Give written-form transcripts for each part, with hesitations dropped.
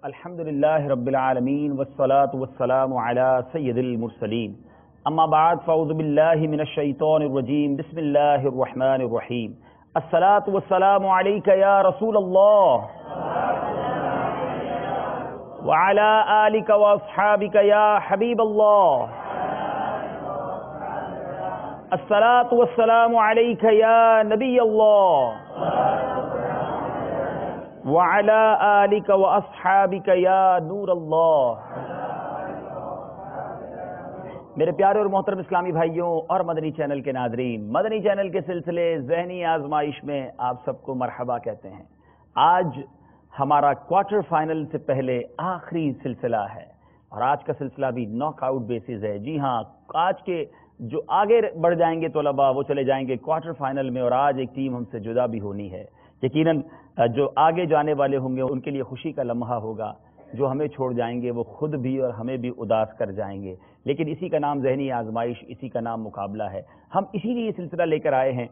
الحمدللہ رب العالمین والصلاة والسلام علی سید المرسلین اما بعد فاعوذ باللہ من الشیطان الرجیم بسم اللہ الرحمن الرحیم الصلاة والسلام علیک یا رسول اللہ وعلی آلک واصحابک یا حبیب اللہ الصلاة والسلام علیک یا نبی اللہ وعلى آلك وأصحابك يا نور اللہ۔ میرے پیارے اور محترم اسلامی بھائیوں اور مدنی چینل کے ناظرین، مدنی چینل کے سلسلے ذہنی آزمائش میں آپ سب کو مرحبا کہتے ہیں۔ آج ہمارا کوارٹر فائنل سے پہلے آخری سلسلہ ہے اور آج کا سلسلہ بھی ناک آؤٹ بیسز ہے۔ جی ہاں، آج کے جو آگے بڑھ جائیں گے طلباء وہ چلے جائیں گے کوارٹر فائنل میں، اور آج ایک ٹیم ہم سے جدا بھی ہونی ہے۔ یقیناً جو آگے جانے والے ہوں گے ان کے لیے خوشی کا لمحہ ہوگا، جو ہمیں چھوڑ جائیں گے وہ خود بھی اور ہمیں بھی اداس کر جائیں گے، لیکن اسی کا نام ذہنی آزمائش، اسی کا نام مقابلہ ہے۔ ہم اسی لیے یہ سلسلہ لے کر آئے ہیں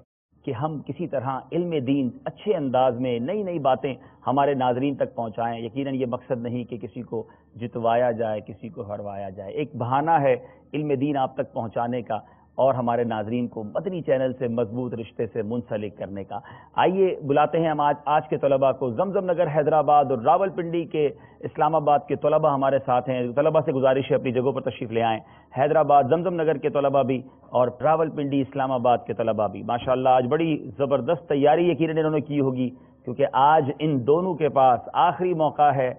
کہ ہم کسی طرح علم دین اچھے انداز میں نئی نئی باتیں ہمارے ناظرین تک پہنچائیں۔ یقیناً یہ مقصد نہیں کہ کسی کو جتوایا جائے، کسی کو ہروایا جائے، ایک بہانہ ہے علم دین آپ تک پہنچانے کا اور ہمارے ناظرین کو مدنی چینل سے مضبوط رشتے سے منسلک کرنے کا۔ آئیے بلاتے ہیں ہم آج کے طلباء کو۔ زمزم نگر حیدرآباد اور راول پنڈی کے اسلام آباد کے طلباء ہمارے ساتھ ہیں۔ طلباء سے گزارش ہے اپنی جگہوں پر تشریف لے آئیں۔ حیدرآباد زمزم نگر کے طلباء بھی اور راول پنڈی اسلام آباد کے طلباء بھی ماشاءاللہ آج بڑی زبردست تیاری یقیناً انہوں نے کی ہوگی، کیونکہ آج ان دونوں کے پاس آخری موقع ہے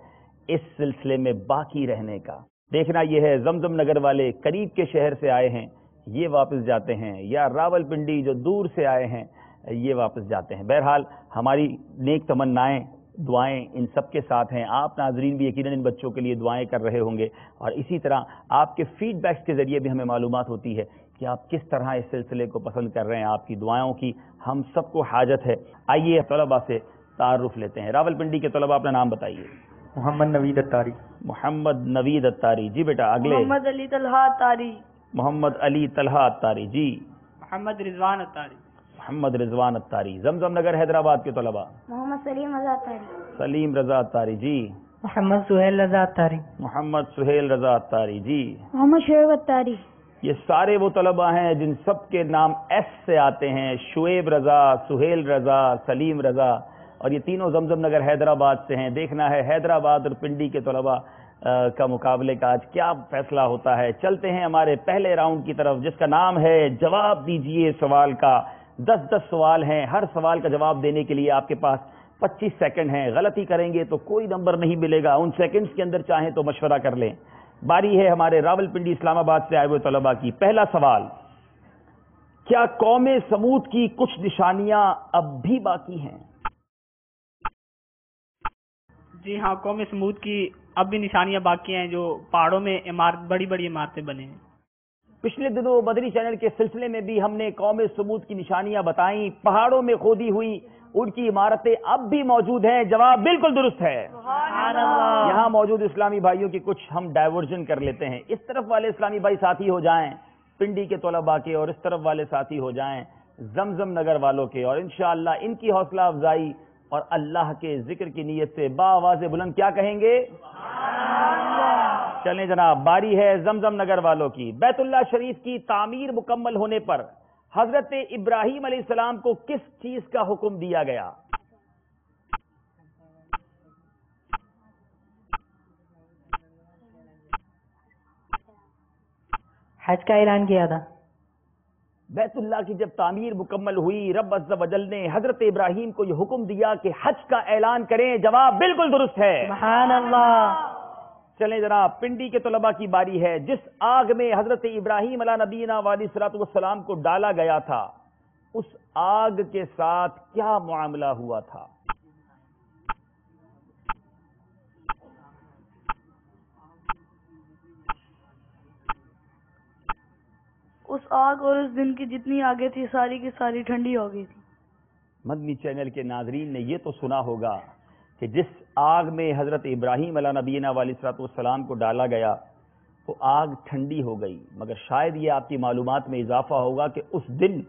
اس سلسلے میں باقی رہنے کا۔ دیکھنا یہ ہے زمزم نگر والے قریب کے شہر سے آئے ہیں، یہ واپس جاتے ہیں، یا راول پنڈی جو دور سے آئے ہیں یہ واپس جاتے ہیں۔ بہرحال ہماری نیک تمنائیں، دعائیں ان سب کے ساتھ ہیں۔ آپ ناظرین بھی یقیناً ان بچوں کے لیے دعائیں کر رہے ہوں گے، اور اسی طرح آپ کے فیڈ بیکس کے ذریعے بھی ہمیں معلومات ہوتی ہے کہ آپ کس طرح اس سلسلے کو پسند کر رہے ہیں۔ آپ کی دعاؤں کی ہم سب کو حاجت ہے۔ آئیے طلباء سے تعارف لیتے ہیں۔ راول پنڈی کے طلباء اپنا نام بتائیے۔ محمد نوید اتاری۔ محمد نوید اتاری جی بیٹا۔ اگلے محمد علی طلحہ اتاری۔ محمد علی طلحہ اتاری جی۔ محمد رضوان اتاری۔ محمد رضوان اتاری۔ زمزم نگر حیدرآباد کے طلباء۔ محمد سلیم رضا اتاری۔ سلیم رضا اتاری جی۔ محمد سہیل رضا اتاری۔ محمد سہیل رضا اتاری جی۔ محمد شعیب اتاری۔ یہ سارے وہ طلباء ہیں جن سب کے نام ایس سے آتے ہیں، شعیب رضا، سہیل رضا، سلیم رضا، اور یہ تینوں زمزم نگر حیدرآباد سے ہیں۔ دیکھنا ہے حیدرآباد اور پنڈی کے طلباء کا مقابلے کا آج کیا فیصلہ ہوتا ہے۔ چلتے ہیں ہمارے پہلے راؤنڈ کی طرف، جس کا نام ہے جواب دیجئے سوال کا۔ 10 سوال ہیں، ہر سوال کا جواب دینے کے لیے آپ کے پاس 25 سیکنڈ ہیں۔ غلطی کریں گے تو کوئی نمبر نہیں ملے گا، ان سیکنڈز کے اندر چاہیں تو مشورہ کر لیں۔ باری ہے ہمارے راول پنڈی اسلام آباد سے آئے ہوئے طلباء کی۔ پہلا سوال، کیا قوم سمود کی کچھ نشانیاں اب بھی باقی ہیں؟ جی ہاں، قوم سمود کی اب بھی نشانیاں باقی ہیں، جو پہاڑوں میں بڑی بڑی عمارتیں بنے ہیں۔ پچھلے دنوں مدنی چینل کے سلسلے میں بھی ہم نے قوم سمود کی نشانیاں بتائیں، پہاڑوں میں کھودی ہوئی ان کی عمارتیں اب بھی موجود ہیں۔ جواب بالکل درست ہے۔ یہاں موجود اسلامی بھائیوں کی کچھ ہم ڈائیورژن کر لیتے ہیں۔ اس طرف والے اسلامی بھائی ساتھی ہو جائیں پنڈی کے طلباء کے، اور اس طرف والے ساتھی ہو جائیں زمزم نگر والوں کے، اور انشاءاللہ ان کی حوصلہ افزائی اور اللہ کے ذکر کی نیت سے بآواز بلند کیا کہیں گے؟ چلیں جناب، باری ہے زمزم نگر والوں کی۔ بیت اللہ شریف کی تعمیر مکمل ہونے پر حضرت ابراہیم علیہ السلام کو کس چیز کا حکم دیا گیا؟ حج کا اعلان کیا تھا۔ بیت اللہ کی جب تعمیر مکمل ہوئی، رب عز و جل نے حضرت ابراہیم کو یہ حکم دیا کہ حج کا اعلان کریں۔ جواب بالکل درست ہے۔ سبحان اللہ۔ چلیں جناب، پنڈی کے طلباء کی باری ہے۔ جس آگ میں حضرت ابراہیم علیہ نبینا علیہ الصلوۃ والسلام کو ڈالا گیا تھا، اس آگ کے ساتھ کیا معاملہ ہوا تھا؟ اس آگ اور اس دن کی جتنی آگیں تھی ساری کی ساری ٹھنڈی ہو گئی تھی۔ مدنی چینل کے ناظرین نے یہ تو سنا ہوگا کہ جس آگ میں حضرت ابراہیم علیہ نبینا علیہ الصلوۃ والسلام کو ڈالا گیا وہ آگ ٹھنڈی ہو گئی، مگر شاید یہ آپ کی معلومات میں اضافہ ہوگا کہ اس دن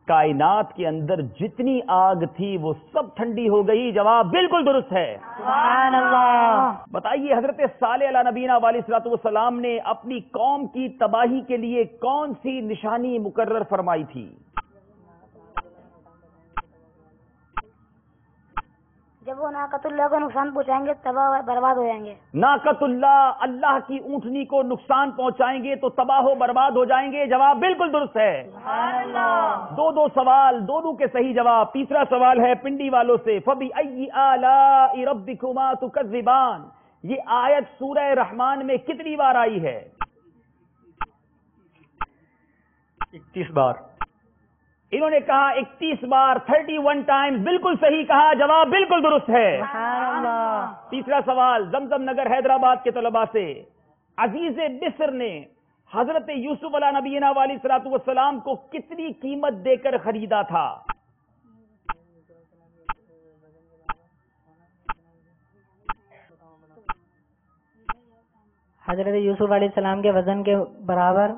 کائنات کے اندر جتنی آگ تھی وہ سب ٹھنڈی ہو گئی. جواب بالکل درست ہے. سبحان اللہ. بتائیے حضرت صالح علیہ نبینا علیہ الصلوۃ والسلام نے اپنی قوم کی تباہی کے لیے کون سی نشانی مقرر فرمائی تھی؟ جب وہ ناقۃ اللہ کو نقصان پہنچائیں گے تباہ برباد ہو جائیں گے. ناقۃ اللہ اللہ کی اونٹنی کو نقصان پہنچائیں گے تو تباہ و برباد ہو جائیں گے. جواب بالکل درست ہے. سبحان اللہ. دو سوال، دونوں کے صحیح جواب. تیسرا سوال ہے پنڈی والوں سے. فَبِأَيِّ آلَاءِ رَبِّكُمَا تُكَذِّبَانِ، یہ آیت سورہ رحمان میں کتنی بار آئی ہے؟ 31 بار. انہوں نے کہا 31 بار، 31 ٹائمز. بالکل صحیح کہا. جواب بالکل درست ہے. سبحان اللہ. تیسرا سوال زمزم نگر حیدرآباد کے طلباء سے. عزیز مصر نے حضرت یوسف علیہ نبینا علیہ الصلوۃ والسلام کو کتنی قیمت دے کر خریدا تھا؟ حضرت یوسف علیہ السلام کے وزن کے برابر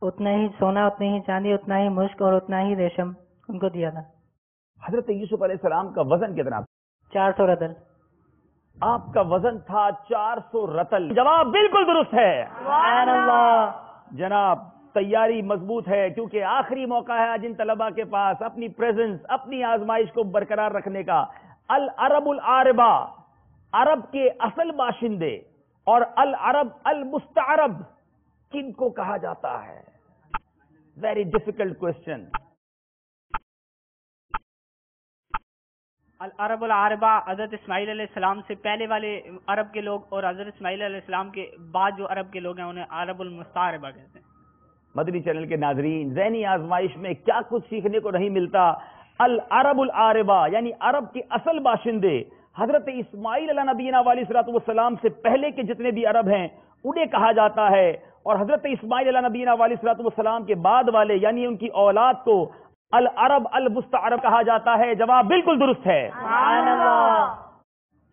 اتنا ہی سونا، اتنی ہی چاندی، اتنا ہی مشک اور اتنا ہی ریشم ان کو دیا تھا. حضرت یوسف علیہ السلام کا وزن کتنا؟ 400 رطل. آپ کا وزن تھا 400 رطل. جواب بالکل درست ہے. سبحان اللہ. جناب تیاری مضبوط ہے، کیونکہ آخری موقع ہے جن طلباء کے پاس اپنی پریزنس، اپنی آزمائش کو برقرار رکھنے کا. العرب العاربہ، عرب کے اصل باشندے، اور العرب المستعرب کن کو کہا جاتا ہے؟ Very difficult question. العرب العربہ حضرت اسماعیل علیہ السلام سے پہلے والے عرب کے لوگ، اور حضرت اسماعیل علیہ السلام کے بعد جو عرب کے لوگ ہیں انہیں عرب المستعربہ کہتے ہیں. مدنی چینل کے ناظرین، ذہنی آزمائش میں کیا کچھ سیکھنے کو نہیں ملتا. العرب العاربہ یعنی عرب کے اصل باشندے، حضرت اسماعیل علیہ نبینا علیہ الصلوۃ والسلام سے پہلے کے جتنے بھی عرب ہیں انہیں کہا جاتا ہے، اور حضرت اسماعیل علیہ نبینا علیہ الصلوۃ والسلام کے بعد والے یعنی ان کی اولاد کو العرب المستعرب کہا جاتا ہے. جواب بالکل درست ہے. سبحان اللہ.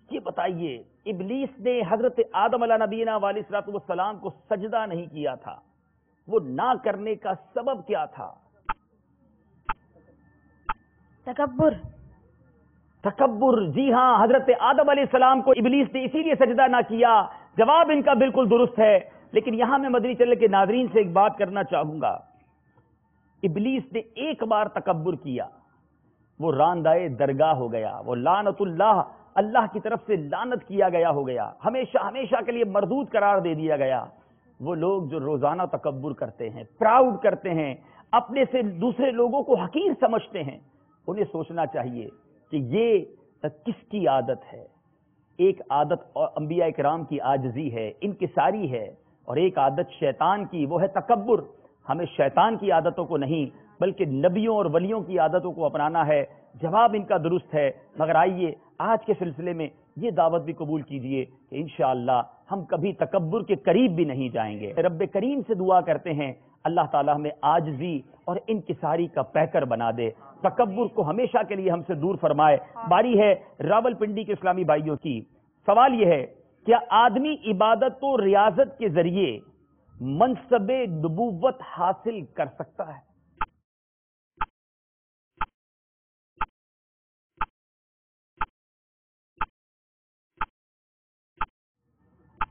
یہ بتائیے ابلیس نے حضرت آدم علیہ نبینا علیہ الصلوۃ والسلام کو سجدہ نہیں کیا تھا، وہ نہ کرنے کا سبب کیا تھا؟ تکبر. تکبر. جی ہاں، حضرت آدم علیہ السلام کو ابلیس نے اسی لیے سجدہ نہ کیا. جواب ان کا بالکل درست ہے. لیکن یہاں میں مدنی چینل کے ناظرین سے ایک بات کرنا چاہوں گا. ابلیس نے ایک بار تکبر کیا، وہ راندائے درگاہ ہو گیا، وہ لعنت اللہ، اللہ کی طرف سے لعنت کیا گیا ہو گیا، ہمیشہ ہمیشہ کے لیے مردود قرار دے دیا گیا. وہ لوگ جو روزانہ تکبر کرتے ہیں، پراؤڈ کرتے ہیں، اپنے سے دوسرے لوگوں کو حقیر سمجھتے ہیں، انہیں سوچنا چاہیے کہ یہ کس کی عادت ہے. ایک عادت انبیاء کرام کی عاجزی ہے، انکساری ہے، اور ایک عادت شیطان کی، وہ ہے تکبر. ہمیں شیطان کی عادتوں کو نہیں بلکہ نبیوں اور ولیوں کی عادتوں کو اپنانا ہے. جواب ان کا درست ہے. مگر آئیے آج کے سلسلے میں یہ دعوت بھی قبول کیجئے کہ انشاءاللہ ہم کبھی تکبر کے قریب بھی نہیں جائیں گے. رب کریم سے دعا کرتے ہیں اللہ تعالیٰ ہمیں عاجزی اور انکساری کا پیکر بنا دے، تکبر کو ہمیشہ کے لیے ہم سے دور فرمائے. باری ہے راول پنڈی کے اسلامی بھائیوں کی. سوال یہ ہے، کیا آدمی عبادت و ریاضت کے ذریعے منصب نبوت حاصل کر سکتا ہے؟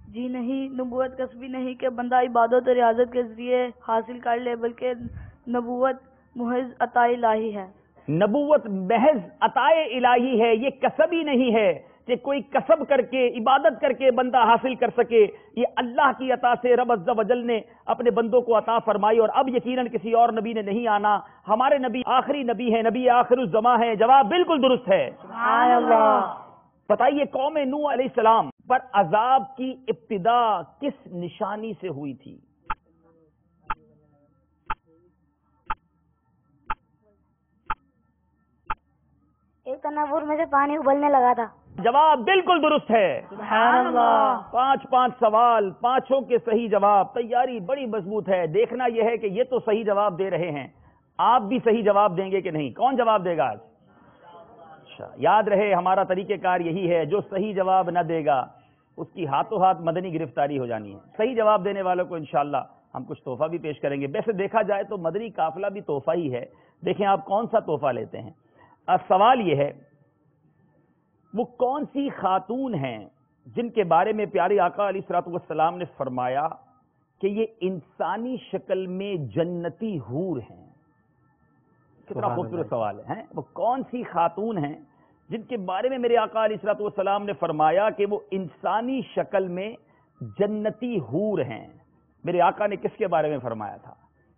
جی نہیں، نبوت کسبی نہیں کہ بندہ عبادت اور ریاضت کے ذریعے حاصل کر لے، بلکہ نبوت محض عطا الہی ہے. نبوت محض عطا الہی ہے، یہ کسب ہی نہیں ہے کہ کوئی کسب کر کے عبادت کر کے بندہ حاصل کر سکے. یہ اللہ کی عطا سے رب عز و جل نے اپنے بندوں کو عطا فرمائی، اور اب یقیناً کسی اور نبی نے نہیں آنا. ہمارے نبی آخری نبی ہیں، نبی آخر الزماں ہیں. جواب بالکل درست ہے. سبحان اللہ. بتائیے قوم نوح علیہ السلام پر عذاب کی ابتدا کس نشانی سے ہوئی تھی؟ ایک تنور میں سے پانی ابلنے لگا تھا. جواب بالکل درست ہے. سبحان اللہ. 5 سوال، پانچوں کے صحیح جواب. تیاری بڑی مضبوط ہے. دیکھنا یہ ہے کہ یہ تو صحیح جواب دے رہے ہیں، آپ بھی صحیح جواب دیں گے کہ نہیں؟ کون جواب دے گا آج؟ اچھا، یاد رہے ہمارا طریقہ کار یہی ہے، جو صحیح جواب نہ دے گا اس کی ہاتھوں ہاتھ مدنی گرفتاری ہو جانی ہے. صحیح جواب دینے والوں کو انشاءاللہ ہم کچھ تحفہ بھی پیش کریں گے. ویسے دیکھا جائے تو مدنی قافلہ بھی تحفہ ہی ہے. دیکھیں آپ کون سا تحفہ لیتے ہیں. سوال یہ ہے وہ کون سی خاتون ہیں جن کے بارے میں پیارے آقا علیہ الصلوۃ والسلام نے فرمایا کہ یہ انسانی شکل میں جنتی حور ہیں. کتنا خوبصورت سوال ہے. وہ کون سی خاتون ہیں جن کے بارے میں میرے آقا علیہ الصلوۃ والسلام نے فرمایا کہ وہ انسانی شکل میں جنتی حور ہیں. میرے آقا نے کس کے بارے میں فرمایا تھا؟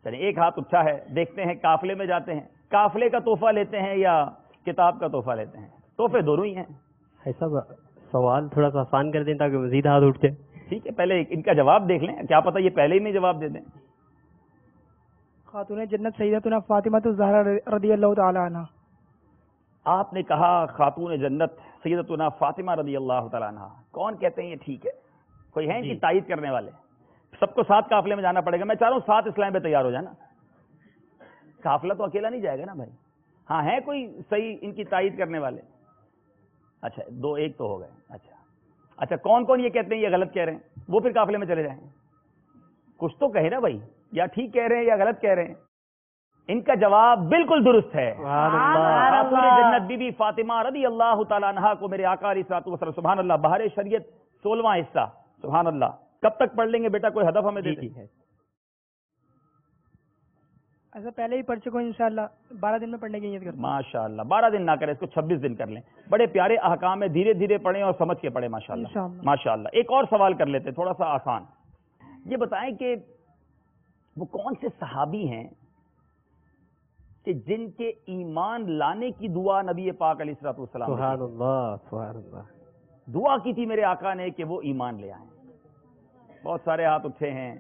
چلیں ایک ہاتھ اٹھا ہے, دیکھتے ہیں کافلے میں جاتے ہیں, کافلے کا تحفہ لیتے ہیں یا کتاب کا تحفہ لیتے ہیں؟ تحفے دونوں ہی ہیں. ایسا سوال تھوڑا سا آسان کر دیں تاکہ مزید ہاتھ اٹھ جائے. ٹھیک ہے, پہلے ان کا جواب دیکھ لیں, کیا پتہ یہ پہلے ہی میں جواب دے دیں. خاتون جنت سیدتنا فاطمہ الزہرا رضی اللہ تعالی عنہ. آپ نے کہا خاتون جنت سیدتنا فاطمہ رضی اللہ تعالی عنہ. کون کہتے ہیں یہ ٹھیک ہے؟ کوئی ہے ان کی تائید کرنے والے؟ سب کو ساتھ قافلے میں جانا پڑے گا. میں چاہ رہا ہوں 7 اسلام پہ تیار ہو جانا. قافلہ تو اکیلا نہیں جائے گا نا بھائی. ہاں ہے کوئی صحیح ان کی تائید کرنے والے؟ اچھا 2 1 تو ہو گئے. اچھا کون کون یہ کہتے ہیں یہ غلط کہہ رہے ہیں؟ وہ پھر قافلے میں چلے جائیں. کچھ تو کہے نا بھائی, یا ٹھیک کہہ رہے ہیں یا غلط کہہ رہے ہیں. ان کا جواب بالکل درست ہے. خاتون جنت بی بی فاطمہ رضی اللہ تعالی عنہا کو میرے آقا علیہ الصلوۃ والسلام, سبحان اللہ, بہار شریعت 16واں حصہ, سبحان اللہ. کب تک پڑھ لیں گے بیٹا, کوئی ہدف ہمیں دے دی ہے؟ ایسا پہلے ہی پڑھ چکا ہوں انشاءاللہ, 12 دن میں پڑھنے کی نیت کرتا ہوں. ماشاءاللہ 12 دن نہ کریں, اس کو 26 دن کر لیں. بڑے پیارے احکام ہے, دھیرے دھیرے پڑھیں اور سمجھ کے پڑھیں. ماشاءاللہ ماشاءاللہ. ایک اور سوال کر لیتے, تھوڑا سا آسان. یہ بتائیں کہ وہ کون سے صحابی ہیں کہ جن کے ایمان لانے کی دعا نبی پاک علیہ الصلوۃ والسلام نے سبحان اللہ سبحان اللہ دعا کی تھی میرے آقا نے کہ وہ ایمان لے آئیں؟ بہت سارے ہاتھ اٹھے ہیں.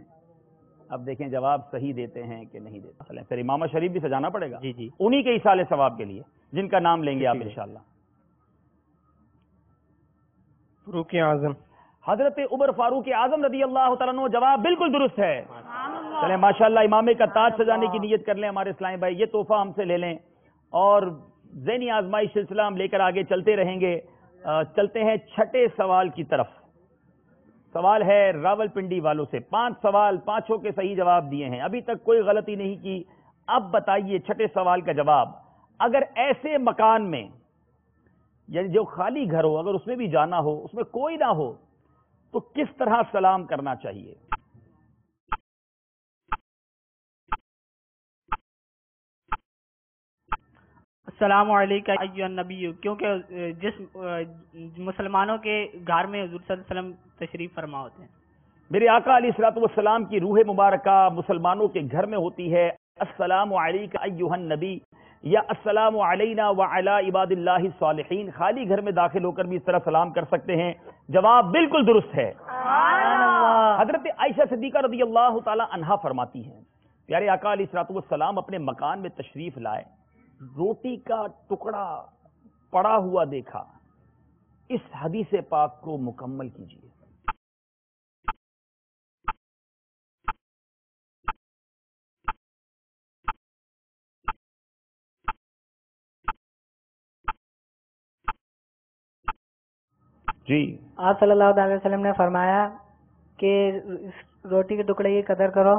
اب دیکھیں جواب صحیح دیتے ہیں کہ نہیں دیتے. پھر امامہ شریف بھی سجانا پڑے گا. جی انہی کے ایصال ثواب کے لیے جن کا نام لیں گے آپ انشاءاللہ. فاروق اعظم, حضرت عمر فاروق اعظم رضی اللہ تعالیٰ عنہ. جواب بالکل درست ہے. چلیں ماشاءاللہ امامے کا تاج سجانے کی نیت کر لیں ہمارے اسلامی بھائی. یہ تحفہ ہم سے لے لیں اور ذہنی آزمائش سلسلہ ہم لے کر آگے چلتے رہیں گے. چلتے ہیں چھٹے سوال کی طرف. سوال ہے راول پنڈی والوں سے. 5 سوال, 5 کے صحیح جواب دیے ہیں, ابھی تک کوئی غلطی نہیں کی. اب بتائیے چھٹے سوال کا جواب. اگر ایسے مکان میں, یعنی جو خالی گھر ہو, اگر اس میں بھی جانا ہو, اس میں کوئی نہ ہو, تو کس طرح سلام کرنا چاہیے؟ السلام علیکم ایھا النبی. کیونکہ جس مسلمانوں کے گھر میں حضور صلی اللہ علیہ وسلم تشریف فرما ہوتے ہیں. میرے آقا علیہ الصلوۃ والسلام کی روح مبارکہ مسلمانوں کے گھر میں ہوتی ہے. السلام علیکم ایھا النبی یا السلام علینا وعلی عباد اللہ الصالحین. خالی گھر میں داخل ہو کر بھی اس طرح سلام کر سکتے ہیں. جواب بالکل درست ہے. حضرت عائشہ صدیقہ رضی اللہ تعالی عنہا فرماتی ہیں پیارے آقا علیہ الصلوۃ والسلام اپنے مکان میں تشریف لائے, روٹی کا ٹکڑا پڑا ہوا دیکھا. اس حدیث پاک کو مکمل کیجیے. جی آپ صلی اللہ علیہ وسلم نے فرمایا کہ روٹی کے ٹکڑے کی قدر کرو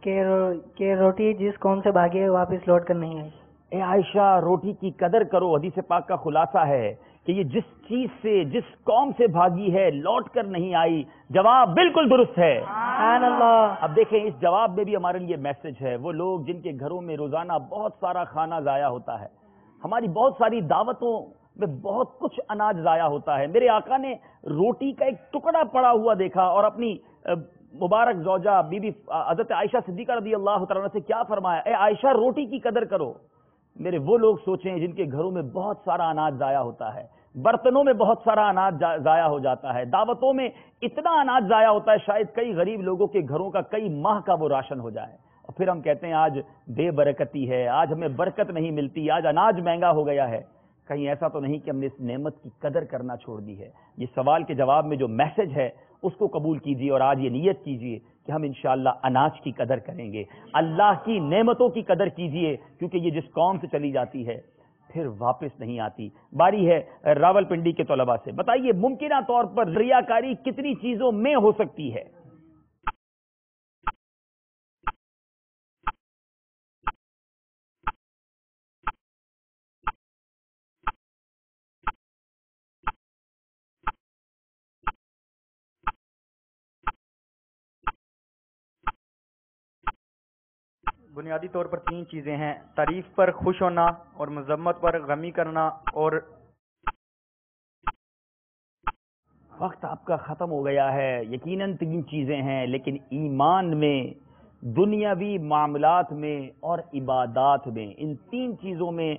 کہ روٹی جس قوم سے بھاگی ہے واپس لوٹ کر نہیں آئی. اے عائشہ روٹی کی قدر کرو. حدیث پاک کا خلاصہ ہے کہ یہ جس چیز سے, جس قوم سے بھاگی ہے لوٹ کر نہیں آئی. جواب بالکل درست ہے. سبحان اللہ. اب دیکھیں اس جواب میں بھی ہمارے لیے میسج ہے. وہ لوگ جن کے گھروں میں روزانہ بہت سارا کھانا ضائع ہوتا ہے, ہماری بہت ساری دعوتوں میں بہت کچھ اناج ضائع ہوتا ہے. میرے آقا نے روٹی کا ایک ٹکڑا پڑا ہوا دیکھا اور اپنی مبارک زوجہ بی بی حضرت عائشہ صدیقہ رضی اللہ تعالیٰ عنہ سے کیا فرمایا؟ اے عائشہ روٹی کی قدر کرو. میرے وہ لوگ سوچیں جن کے گھروں میں بہت سارا اناج ضائع ہوتا ہے, برتنوں میں بہت سارا اناج ضائع ہو جاتا ہے, دعوتوں میں اتنا اناج ضائع ہوتا ہے شاید کئی غریب لوگوں کے گھروں کا کئی ماہ کا وہ راشن ہو جائے, اور پھر ہم کہتے ہیں آج بے برکتی ہے, آج ہمیں برکت نہیں ملتی, آج اناج مہنگا ہو گیا ہے. کہیں ایسا تو نہیں کہ ہم نے اس نعمت کی قدر کرنا چھوڑ دی ہے؟ یہ سوال کے جواب میں جو میسج ہے اس کو قبول کیجیے اور آج یہ نیت کیجیے کہ ہم انشاءاللہ اناج کی قدر کریں گے, اللہ کی نعمتوں کی قدر کیجیے, کیونکہ یہ جس قوم سے چلی جاتی ہے پھر واپس نہیں آتی. باری ہے راول پنڈی کے طلباء سے. بتائیے ممکنہ طور پر ریاکاری کتنی چیزوں میں ہو سکتی ہے؟ بنیادی طور پر تین چیزیں ہیں: تعریف پر خوش ہونا، اور مذمت پر غمی کرنا، اور وقت آپ کا ختم ہو گیا ہے. یقیناً تین چیزیں ہیں، لیکن ایمان میں، دنیاوی معاملات میں اور عبادات میں، ان تین چیزوں میں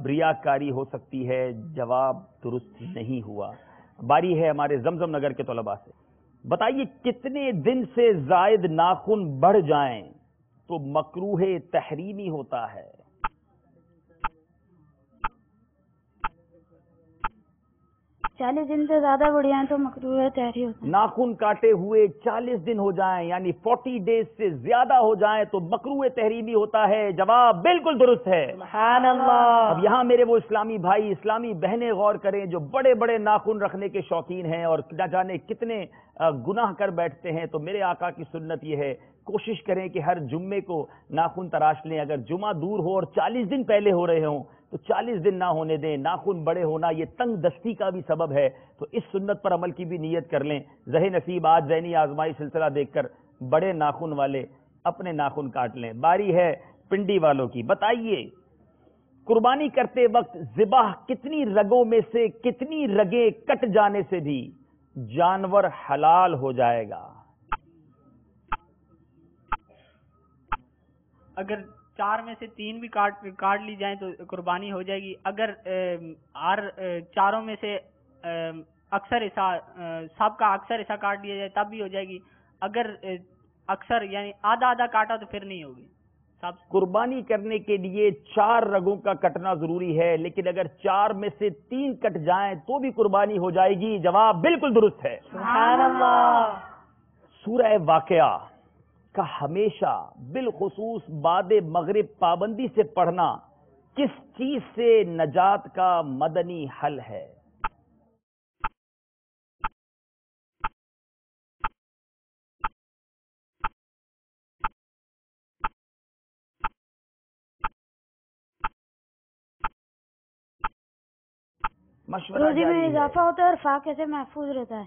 ریاکاری ہو سکتی ہے. جواب درست نہیں ہوا. باری ہے ہمارے زمزم نگر کے طلباء سے. بتائیے کتنے دن سے زائد ناخن بڑھ جائیں تو مکروہ تحریمی ہوتا ہے؟ 40 دن سے زیادہ بڑھ جائیں تو مکروہ تحریم ہوتا ہے. ناخن کاٹے ہوئے 40 دن ہو جائیں یعنی 40 ڈیز سے زیادہ ہو جائیں تو مکروہ تحریمی ہوتا ہے. جواب بالکل درست ہے. سبحان اللہ. اب یہاں میرے وہ اسلامی بھائی، اسلامی بہنیں غور کریں جو بڑے بڑے ناخن رکھنے کے شوقین ہیں اور نہ جانے کتنے گناہ کر بیٹھتے ہیں. تو میرے آقا کی سنت یہ ہے، کوشش کریں کہ ہر جمعے کو ناخن تراش لیں. اگر جمعہ دور ہو اور 40 دن پہلے ہو رہے ہوں تو 40 دن نہ ہونے دیں. ناخن بڑے ہونا یہ تنگ دستی کا بھی سبب ہے، تو اس سنت پر عمل کی بھی نیت کر لیں. ذہن نصیب آج ذہنی آزمائی سلسلہ دیکھ کر بڑے ناخن والے اپنے ناخن کاٹ لیں. باری ہے پنڈی والوں کی. بتائیے قربانی کرتے وقت ذبح کتنی رگوں میں سے کتنی رگیں کٹ جانے سے بھی جانور حلال ہو جائے گا؟ اگر 4 میں سے 3 بھی کاٹ لی جائیں تو قربانی ہو جائے گی. اگر ہر 4 میں سے اکثر حصہ سب کا اکثر حصہ کاٹ لیا جائے تب بھی ہو جائے گی. اگر اکثر یعنی آدھا آدھا کاٹا تو پھر نہیں ہوگی. قربانی کرنے کے لیے 4 رگوں کا کٹنا ضروری ہے، لیکن اگر 4 میں سے 3 کٹ جائیں تو بھی قربانی ہو جائے گی. جواب بالکل درست ہے. سبحان اللہ. سورہ واقعہ کا ہمیشہ بالخصوص بعد مغرب پابندی سے پڑھنا کس چیز سے نجات کا مدنی حل ہے؟ روزی میں اضافہ ہوتا ہے اور فاقے سے محفوظ رہتا ہے.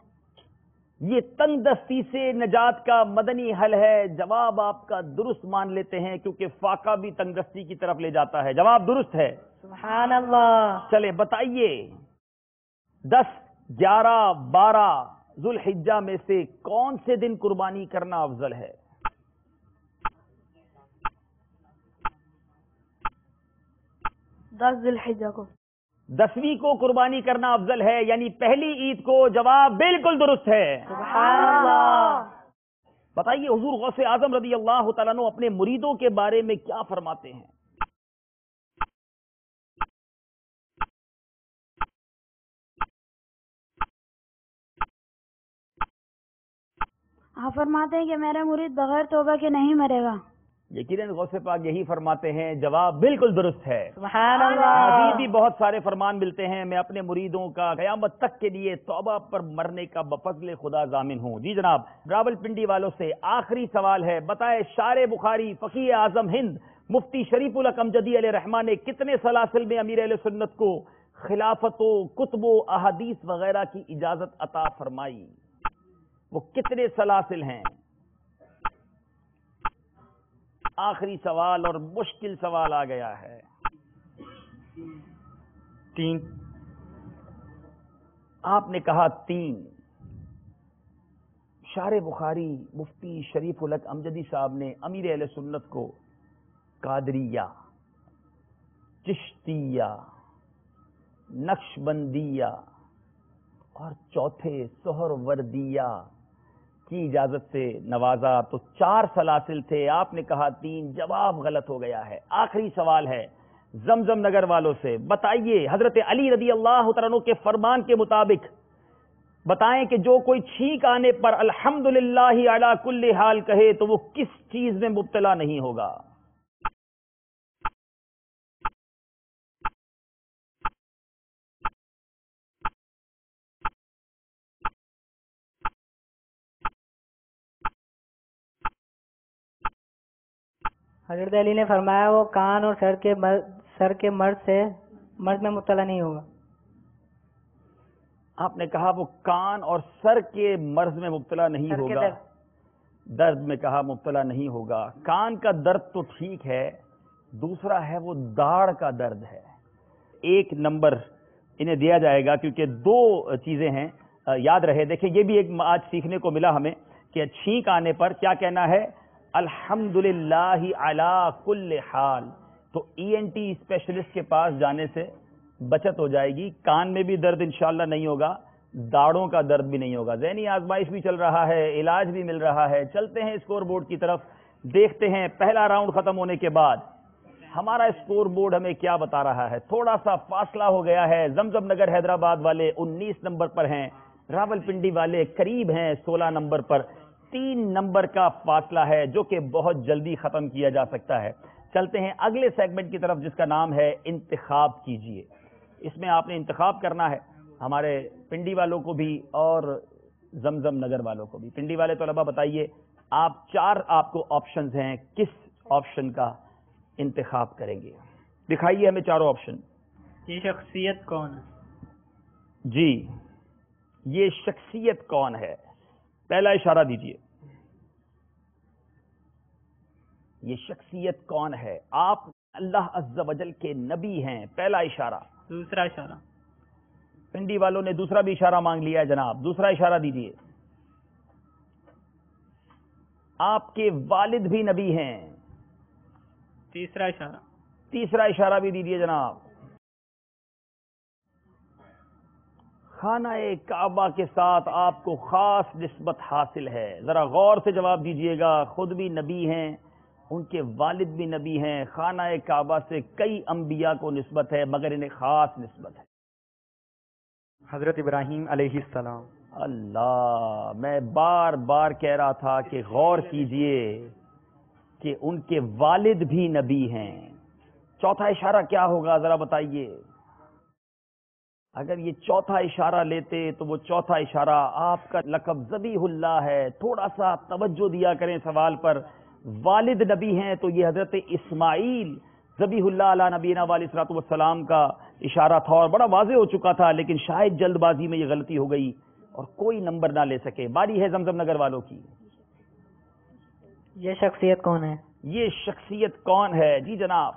یہ تنگ دستی سے نجات کا مدنی حل ہے. جواب آپ کا درست مان لیتے ہیں کیونکہ فاقہ بھی تنگ دستی کی طرف لے جاتا ہے. جواب درست ہے. سبحان اللہ. چلے بتائیے 10، 11، 12 ذوالحجہ میں سے کون سے دن قربانی کرنا افضل ہے؟ 10 ذی الحجہ کو. 10ویں کو قربانی کرنا افضل ہے یعنی پہلی عید کو. جواب بالکل درست ہے. سبحان اللہ. بتائیے حضور غوث اعظم رضی اللہ تعالیٰ عنہ اپنے مریدوں کے بارے میں کیا فرماتے ہیں؟ آپ فرماتے ہیں کہ میرا مرید بغیر توبہ کے نہیں مرے گا. یقیناً غوث پاک یہی فرماتے ہیں. جواب بالکل درست ہے. سبحان اللہ. مزید بھی بہت سارے فرمان ملتے ہیں. میں اپنے مریدوں کا قیامت تک کے لیے توبہ پر مرنے کا بفضل خدا ضامن ہوں. جی جناب، راول پنڈی والوں سے آخری سوال ہے. بتائے شارح بخاری فقیہ اعظم ہند مفتی شریف الحق امجدی علیہ رحمہ نے کتنے سلاسل میں امیر اہل سنت کو خلافت و کتب و احادیث وغیرہ کی اجازت عطا فرمائی؟ وہ کتنے سلاسل ہیں؟ آخری سوال اور مشکل سوال آ گیا ہے. 3. آپ نے کہا 3. شارح بخاری مفتی شریف الحق امجدی صاحب نے امیر اہل سنت کو قادریہ، چشتیہ، نقشبندیہ اور چوتھے سہروردیہ کی اجازت سے نوازا. تو 4 سلاسل تھے، آپ نے کہا 3. جواب غلط ہو گیا ہے. آخری سوال ہے زمزم نگر والوں سے. بتائیے حضرت علی رضی اللہ تعالیٰ عنہ کے فرمان کے مطابق بتائیں کہ جو کوئی چھینک آنے پر الحمدللہ علی کل حال کہے تو وہ کس چیز میں مبتلا نہیں ہوگا؟ حضرت علی نے فرمایا وہ کان اور سر کے مرض میں مبتلا نہیں ہوگا. آپ نے کہا وہ کان اور سر کے مرض میں مبتلا نہیں ہوگا. درد میں کہا مبتلا نہیں ہوگا. کان کا درد تو ٹھیک ہے, دوسرا ہے وہ داڑھ کا درد ہے. 1 نمبر انہیں دیا جائے گا کیونکہ 2 چیزیں ہیں, یاد رہے. دیکھیں یہ بھی ایک آج سیکھنے کو ملا ہمیں کہ چھینک آنے پر کیا کہنا ہے, الحمدللہ علی کل حال. تو ENT اسپیشلسٹ کے پاس جانے سے بچت ہو جائے گی. کان میں بھی درد انشاءاللہ نہیں ہوگا, داڑھوں کا درد بھی نہیں ہوگا. ذہنی آزمائش بھی چل رہا ہے, علاج بھی مل رہا ہے. چلتے ہیں اسکور بورڈ کی طرف, دیکھتے ہیں پہلا راؤنڈ ختم ہونے کے بعد ہمارا اسکور بورڈ ہمیں کیا بتا رہا ہے. تھوڑا سا فاصلہ ہو گیا ہے. زمزم نگر حیدرآباد والے 19 نمبر پر ہیں, راول پنڈی والے قریب ہیں 16 نمبر پر. 3 نمبر کا فاصلہ ہے جو کہ بہت جلدی ختم کیا جا سکتا ہے. چلتے ہیں اگلے سیگمنٹ کی طرف جس کا نام ہے انتخاب کیجئے. اس میں آپ نے انتخاب کرنا ہے, ہمارے پنڈی والوں کو بھی اور زمزم نگر والوں کو بھی. پنڈی والے طلبہ بتائیے, آپ کو آپشنز ہیں, کس آپشن کا انتخاب کریں گے؟ دکھائیے ہمیں چاروں آپشن. یہ شخصیت کون ہے؟ جی یہ شخصیت کون ہے؟ پہلا اشارہ دیجئے. یہ شخصیت کون ہے؟ آپ اللہ عز و جل کے نبی ہیں. پہلا اشارہ. دوسرا اشارہ. پنڈی والوں نے دوسرا بھی اشارہ مانگ لیا ہے جناب. دوسرا اشارہ دیجئے. آپ کے والد بھی نبی ہیں. تیسرا اشارہ. تیسرا اشارہ بھی دیجئے جناب. خانہ کعبہ کے ساتھ آپ کو خاص نسبت حاصل ہے. ذرا غور سے جواب دیجئے گا. خود بھی نبی ہیں, ان کے والد بھی نبی ہیں. خانہ کعبہ سے کئی انبیاء کو نسبت ہے مگر انہیں خاص نسبت ہے. حضرت ابراہیم علیہ السلام. اللہ, میں بار بار کہہ رہا تھا کہ غور کیجئے کہ ان کے والد بھی نبی ہیں. چوتھا اشارہ کیا ہوگا ذرا بتائیے. اگر یہ چوتھا اشارہ لیتے تو وہ چوتھا اشارہ آپ کا لقب ذبیح اللہ ہے. تھوڑا سا توجہ دیا کریں سوال پر. والد نبی ہیں تو یہ حضرت اسماعیل ذبیح اللہ علیہ نبینا علیہ الصلوۃ والسلام کا اشارہ تھا اور بڑا واضح ہو چکا تھا, لیکن شاید جلد بازی میں یہ غلطی ہو گئی اور کوئی نمبر نہ لے سکے. باری ہے زمزم نگر والوں کی. یہ شخصیت کون ہے؟ یہ شخصیت کون ہے؟ جی جناب,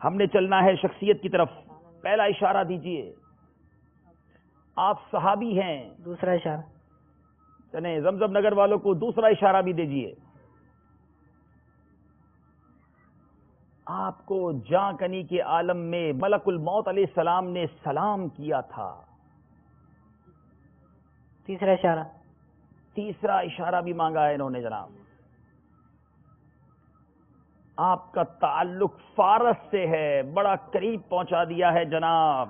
ہم نے چلنا ہے شخصیت کی طرف. پہلا اشارہ دیجئے. آپ صحابی ہیں. دوسرا اشارہ. چلیں زمزم نگر والوں کو دوسرا اشارہ بھی دیجئے. آپ کو جاں کنی کے عالم میں ملک الموت علیہ السلام نے سلام کیا تھا. تیسرا اشارہ. تیسرا اشارہ بھی مانگا ہے انہوں نے جناب. آپ کا تعلق فارس سے ہے, بڑا قریب پہنچا دیا ہے جناب.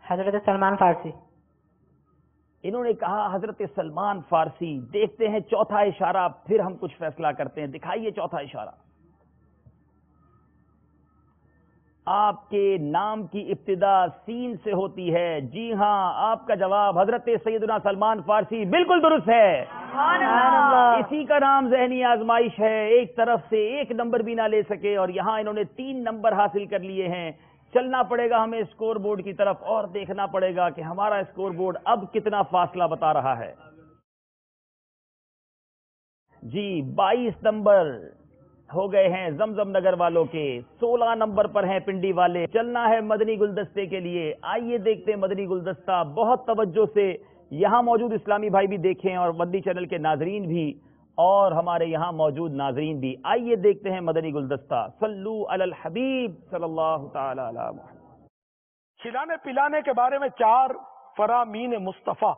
حضرت سلمان فارسی. انہوں نے کہا حضرت سلمان فارسی. دیکھتے ہیں چوتھا اشارہ, پھر ہم کچھ فیصلہ کرتے ہیں. دکھائیے چوتھا اشارہ. آپ کے نام کی ابتدا سین سے ہوتی ہے. جی ہاں, آپ کا جواب حضرت سیدنا سلمان فارسی بالکل درست ہے. اسی کا نام ذہنی آزمائش ہے. ایک طرف سے 1 نمبر بھی نہ لے سکے اور یہاں انہوں نے 3 نمبر حاصل کر لیے ہیں. چلنا پڑے گا ہمیں اسکور بورڈ کی طرف اور دیکھنا پڑے گا کہ ہمارا اسکور بورڈ اب کتنا فاصلہ بتا رہا ہے. جی 22 نمبر ہو گئے ہیں زمزم نگر والوں کے. 16 نمبر پر ہیں پنڈی والے. چلنا ہے مدنی گلدستے کے لیے. آئیے دیکھتے ہیں مدنی گلدستہ. بہت توجہ سے یہاں موجود اسلامی بھائی بھی دیکھیں اور مدنی چینل کے ناظرین بھی اور ہمارے یہاں موجود ناظرین بھی. آئیے دیکھتے ہیں مدنی گلدستہ. صلو علی الحبیب صلی اللہ تعالی علی محمد. کھلانے پلانے کے بارے میں 4 فرامین مصطفیٰ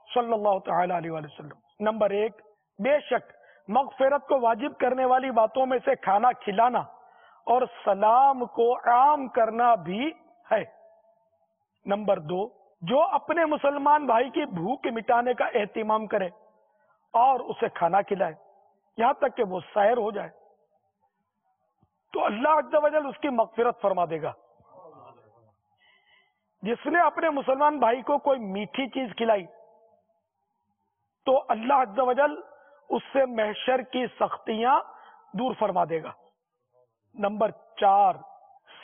صلی اللہ تعالی علیہ وسلم. نمبر 1, بے شک مغفرت کو واجب کرنے والی باتوں میں سے کھانا کھلانا اور سلام کو عام کرنا بھی ہے. نمبر 2, جو اپنے مسلمان بھائی کی بھوک مٹانے کا اہتمام کرے اور اسے کھانا کھلائے یہاں تک کہ وہ سیر ہو جائے تو اللہ عز و جل اس کی مغفرت فرما دے گا. جس نے اپنے مسلمان بھائی کو کوئی میٹھی چیز کھلائی تو اللہ عز و جل اس سے محشر کی سختیاں دور فرما دے گا. نمبر 4,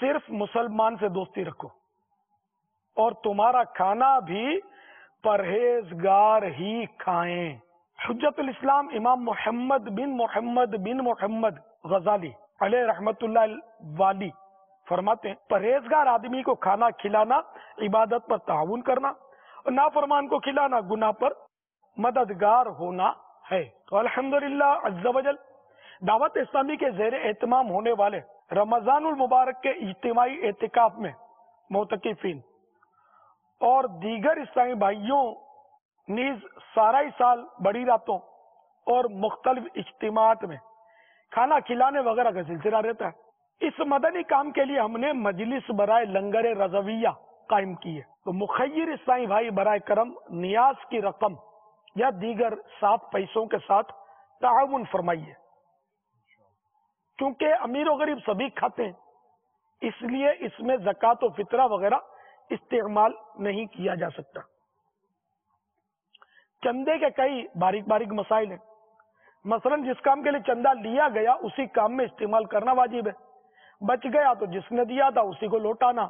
صرف مسلمان سے دوستی رکھو اور تمہارا کھانا بھی پرہیزگار ہی کھائیں۔ حجت الاسلام امام محمد بن محمد غزالی علیہ رحمت اللہ والی فرماتے ہیں پرہیزگار آدمی کو کھانا کھلانا عبادت پر تعاون کرنا اور نافرمان کو کھلانا گناہ پر مددگار ہونا ہے۔ تو الحمدللہ عز و جل دعوت اسلامی کے زیر اہتمام ہونے والے رمضان المبارک کے اجتماعی اعتکاف میں معتکفین اور دیگر اسلامی بھائیوں نیز سارا ہی سال بڑی راتوں اور مختلف اجتماعات میں کھانا کھلانے وغیرہ کا سلسلہ رہتا ہے۔ اس مدنی کام کے لیے ہم نے مجلس برائے لنگر رضویہ قائم کی ہے۔ تو مخیر اسلامی بھائی برائے کرم نیاز کی رقم یا دیگر صاف پیسوں کے ساتھ تعاون فرمائیے، کیونکہ امیر و غریب سبھی کھاتے ہیں، اس لیے اس میں زکوٰۃ و فطرہ وغیرہ استعمال نہیں کیا جا سکتا۔ چندے کے کئی باریک باریک مسائل ہیں، مثلا جس کام کے لیے چندہ لیا گیا اسی کام میں استعمال کرنا واجب ہے، بچ گیا تو جس نے دیا تھا اسی کو لوٹانا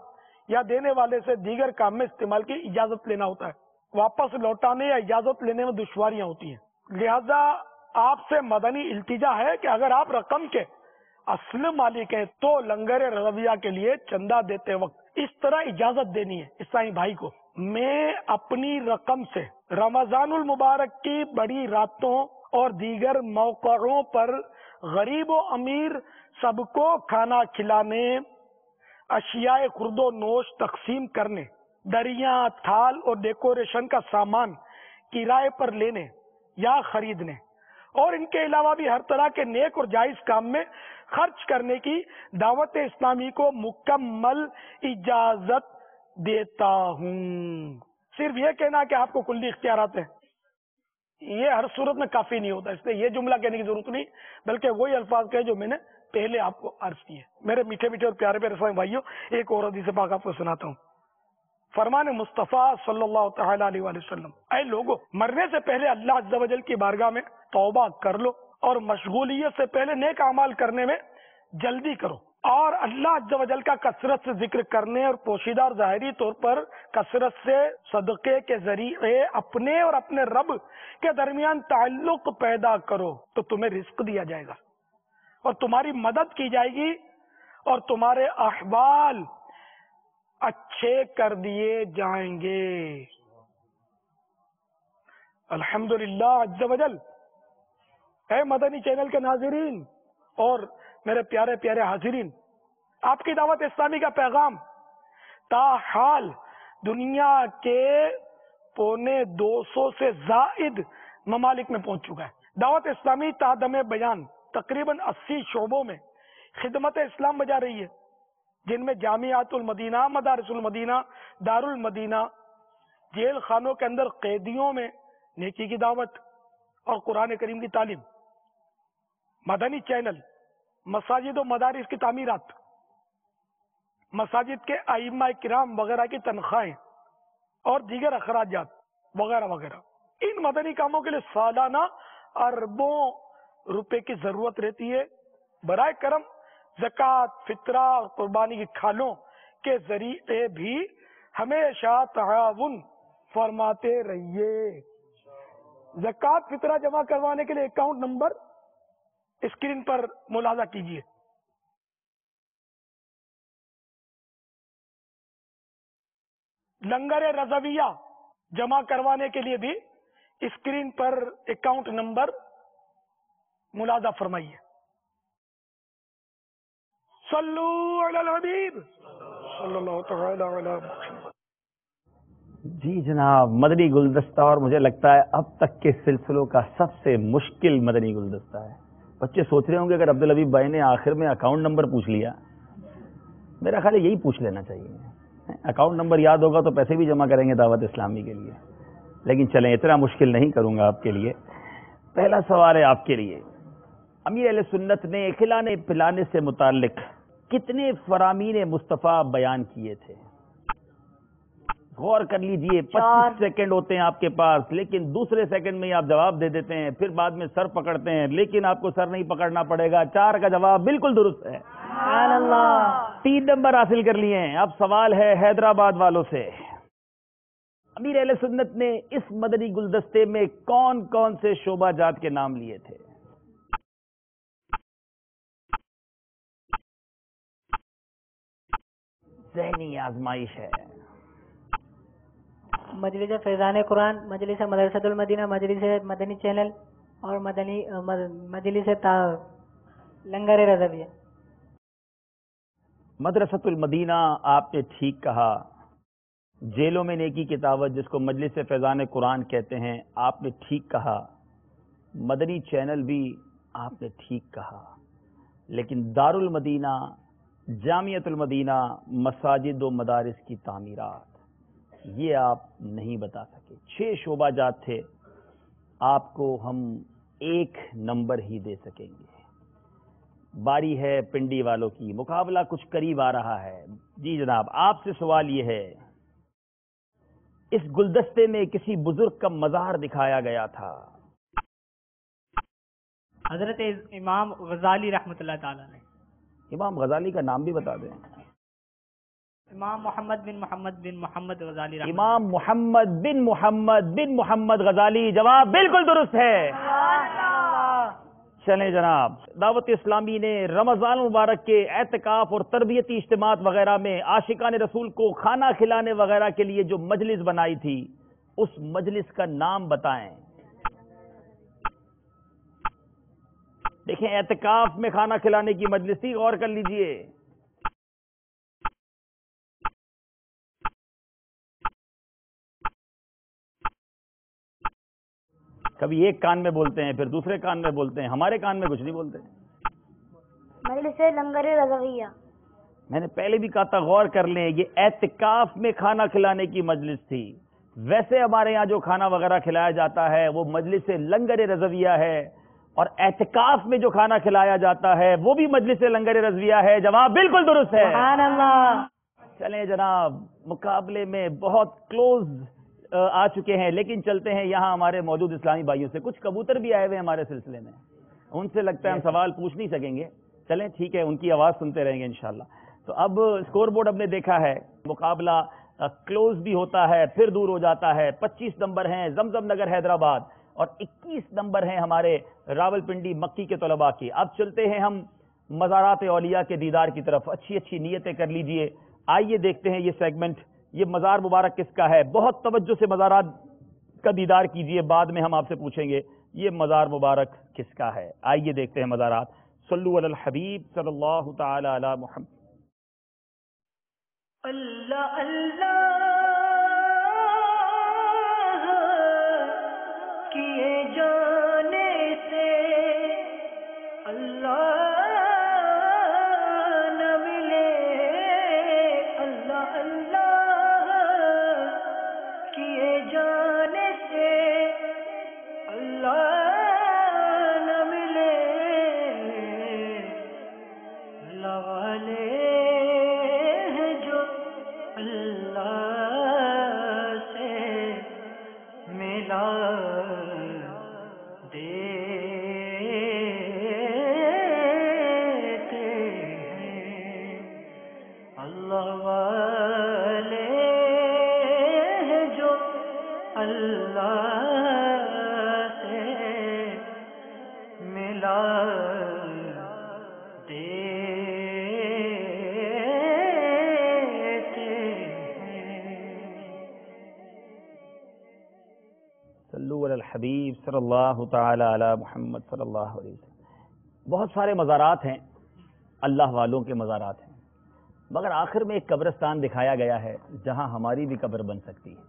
یا دینے والے سے دیگر کام میں استعمال کی اجازت لینا ہوتا ہے۔ واپس لوٹانے یا اجازت لینے میں دشواریاں ہوتی ہیں، لہذا آپ سے مدنی التجا ہے کہ اگر آپ رقم کے اصل مالک ہیں تو لنگر رضویہ کے لیے چندہ دیتے وقت اس طرح اجازت دینی ہے اسلامی بھائی کو، میں اپنی رقم سے رمضان المبارک کی بڑی راتوں اور دیگر موقعوں پر غریب و امیر سب کو کھانا کھلانے، اشیاء خرد و نوش تقسیم کرنے، دریاں، تھال اور ڈیکوریشن کا سامان کرائے پر لینے یا خریدنے اور ان کے علاوہ بھی ہر طرح کے نیک اور جائز کام میں خرچ کرنے کی دعوت اسلامی کو مکمل اجازت دیتا ہوں۔ صرف یہ کہنا کہ آپ کو کلی اختیارات ہیں یہ ہر صورت میں کافی نہیں ہوتا، اس لیے یہ جملہ کہنے کی ضرورت نہیں، بلکہ وہی الفاظ کہے جو میں نے پہلے آپ کو عرض کیے۔ میرے میٹھے میٹھے اور پیارے پیارے اسلامی بھائیوں، ایک اور حدیث پاک آپ کو سناتا ہوں۔ فرمان مصطفیٰ صلی اللہ تعالی علیہ وآلہ وسلم، اے لوگو، مرنے سے پہلے اللہ عز و جل کی بارگاہ میں توبہ کر لو اور مشغولیت سے پہلے نیک اعمال کرنے میں جلدی کرو، اور اللہ عز و جل کا کثرت سے ذکر کرنے اور پوشیدہ اور ظاہری طور پر کثرت سے صدقے کے ذریعے اپنے اور اپنے رب کے درمیان تعلق پیدا کرو تو تمہیں رزق دیا جائے گا اور تمہاری مدد کی جائے گی اور تمہارے احوال اچھے کر دیے جائیں گے۔ الحمدللہ عز و جل۔ اے مدنی چینل کے ناظرین اور میرے پیارے پیارے حاضرین، آپ کی دعوت اسلامی کا پیغام تاحال دنیا کے 250 سے زائد ممالک میں پہنچ چکا ہے۔ دعوت اسلامی تادم بیان تقریباً 80 شعبوں میں خدمت اسلام بجا رہی ہے، جن میں جامعات المدینہ، مدارس المدینہ، دار المدینہ، جیل خانوں کے اندر قیدیوں میں نیکی کی دعوت اور قرآن کریم کی تعلیم، مدنی چینل، مساجد و مدارس کی تعمیرات، مساجد کے ائمہ کرام وغیرہ کی تنخواہیں اور دیگر اخراجات وغیرہ وغیرہ۔ ان مدنی کاموں کے لیے سالانہ اربوں روپے کی ضرورت رہتی ہے۔ برائے کرم زکوٰۃ، فطرہ اور قربانی کی کھالوں کے ذریعے بھی ہمیشہ تعاون فرماتے رہیے۔ زکوٰۃ فطرہ جمع کروانے کے لیے اکاؤنٹ نمبر اسکرین پر ملاحظہ کیجیے۔ لنگر رضویہ جمع کروانے کے لیے بھی اسکرین پر اکاؤنٹ نمبر ملاحظہ فرمائیے۔ صلو علی الحبیب صلی اللہ تعالی علی محمد۔ جی جناب، مدنی گلدستہ، اور مجھے لگتا ہے اب تک کے سلسلوں کا سب سے مشکل مدنی گلدستہ ہے۔ بچے سوچ رہے ہوں گے اگر عبدالحبیب بھائی نے آخر میں اکاؤنٹ نمبر پوچھ لیا، میرا خیال ہے یہی پوچھ لینا چاہیے، اکاؤنٹ نمبر یاد ہوگا تو پیسے بھی جمع کریں گے دعوت اسلامی کے لیے۔ لیکن چلیں، اتنا مشکل نہیں کروں گا آپ کے لیے۔ پہلا سوال ہے آپ کے لیے، امیر اہل سنت نے کھلانے پلانے سے متعلق کتنے فرامین مصطفیٰ بیان کیے تھے؟ غور کر لیجئے، 25 سیکنڈ ہوتے ہیں آپ کے پاس، لیکن دوسرے سیکنڈ میں ہی آپ جواب دے دیتے ہیں، پھر بعد میں سر پکڑتے ہیں، لیکن آپ کو سر نہیں پکڑنا پڑے گا۔ 4 کا جواب بالکل درست ہے۔ سبحان اللہ، 3 نمبر حاصل کر لیے ہیں۔ اب سوال ہے حیدرآباد والوں سے۔ امیر اہل سنت نے اس مدنی گلدستے میں کون کون سے شعبہ جات کے نام لیے تھے؟ ذہنی آزمائش ہے. مجلس فیضان قرآن، مجلس مدرسۃ المدینہ، مجلس مدنی چینل اور مجلس لنگر رضویہ. مدرسۃ المدینہ آپ نے ٹھیک کہا. جیلوں میں نیکی کی دعوت جس کو مجلس فیضان قرآن کہتے ہیں آپ نے ٹھیک کہا. مدنی چینل بھی آپ نے ٹھیک کہا. لیکن دار المدینہ، جامعۃ المدینہ، مساجد و مدارس کی تعمیرات، یہ آپ نہیں بتا سکے. 6 شعبہ جات تھے، آپ کو ہم 1 نمبر ہی دے سکیں گے. باری ہے پنڈی والوں کی، مقابلہ کچھ قریب آ رہا ہے. جی جناب، آپ سے سوال یہ ہے، اس گلدستے میں کسی بزرگ کا مزار دکھایا گیا تھا. حضرت امام غزالی رحمۃ اللہ تعالی نے. امام غزالی کا نام بھی بتا دیں. امام محمد بن محمد بن محمد غزالی رحمۃ امام محمد بن محمد بن محمد غزالی. جواب بالکل درست ہے. چلیں جناب، دعوت اسلامی نے رمضان مبارک کے اعتکاف اور تربیتی اجتماعات وغیرہ میں عاشقان رسول کو کھانا کھلانے وغیرہ کے لیے جو مجلس بنائی تھی، اس مجلس کا نام بتائیں. دیکھیں، اعتکاف میں کھانا کھلانے کی مجلس تھی، غور کر لیجئے. کبھی ایک کان میں بولتے ہیں، پھر دوسرے کان میں بولتے ہیں، ہمارے کان میں کچھ نہیں بولتے. مجلس لنگر رضویہ. میں نے پہلے بھی کہا تھا، غور کر لیں، یہ اعتکاف میں کھانا کھلانے کی مجلس تھی. ویسے ہمارے یہاں جو کھانا وغیرہ کھلایا جاتا ہے وہ مجلس لنگر رضویہ ہے، اور اعتکاف میں جو کھانا کھلایا جاتا ہے وہ بھی مجلس لنگر رضویہ ہے. جواب بالکل درست ہے. سبحان اللہ. چلیں جناب، مقابلے میں بہت کلوز آ چکے ہیں، لیکن چلتے ہیں یہاں ہمارے موجود اسلامی بھائیوں سے. کچھ کبوتر بھی آئے ہوئے ہمارے سلسلے میں، ان سے لگتا ہے ہم سوال پوچھ نہیں سکیں گے. چلیں ٹھیک ہے، ان کی آواز سنتے رہیں گے انشاءاللہ. تو اب اسکور بورڈ ہم نے دیکھا ہے، مقابلہ کلوز بھی ہوتا ہے پھر دور ہو جاتا ہے. 25 نمبر ہیں زمزم نگر حیدرآباد، اور 21 نمبر ہیں ہمارے راول پنڈی مکی کے طلباء کی. اب چلتے ہیں ہم مزارات اولیاء کے دیدار کی طرف. اچھی اچھی نیتیں کر لیجئے. آئیے دیکھتے ہیں یہ سیگمنٹ، یہ مزار مبارک کس کا ہے. بہت توجہ سے مزارات کا دیدار کیجئے، بعد میں ہم آپ سے پوچھیں گے یہ مزار مبارک کس کا ہے. آئیے دیکھتے ہیں مزارات. صلو علی الحبیب صلی اللہ تعالی علی محمد. اللہ اللہ کیے جانے سے اللہ نہ ملے. اللہ اللہ کیے جانے سے اللہ نہ ملے. اللہ والے ہیں جو اللہ سے ملا دیتے ہیں. اللہ والے ہیں جو اللہ سے ملا صلو علی الحبیب صلی اللہ تعالی علی محمد صلی اللہ علیہ وسلم. بہت سارے مزارات ہیں، اللہ والوں کے مزارات ہیں، مگر آخر میں ایک قبرستان دکھایا گیا ہے جہاں ہماری بھی قبر بن سکتی ہے.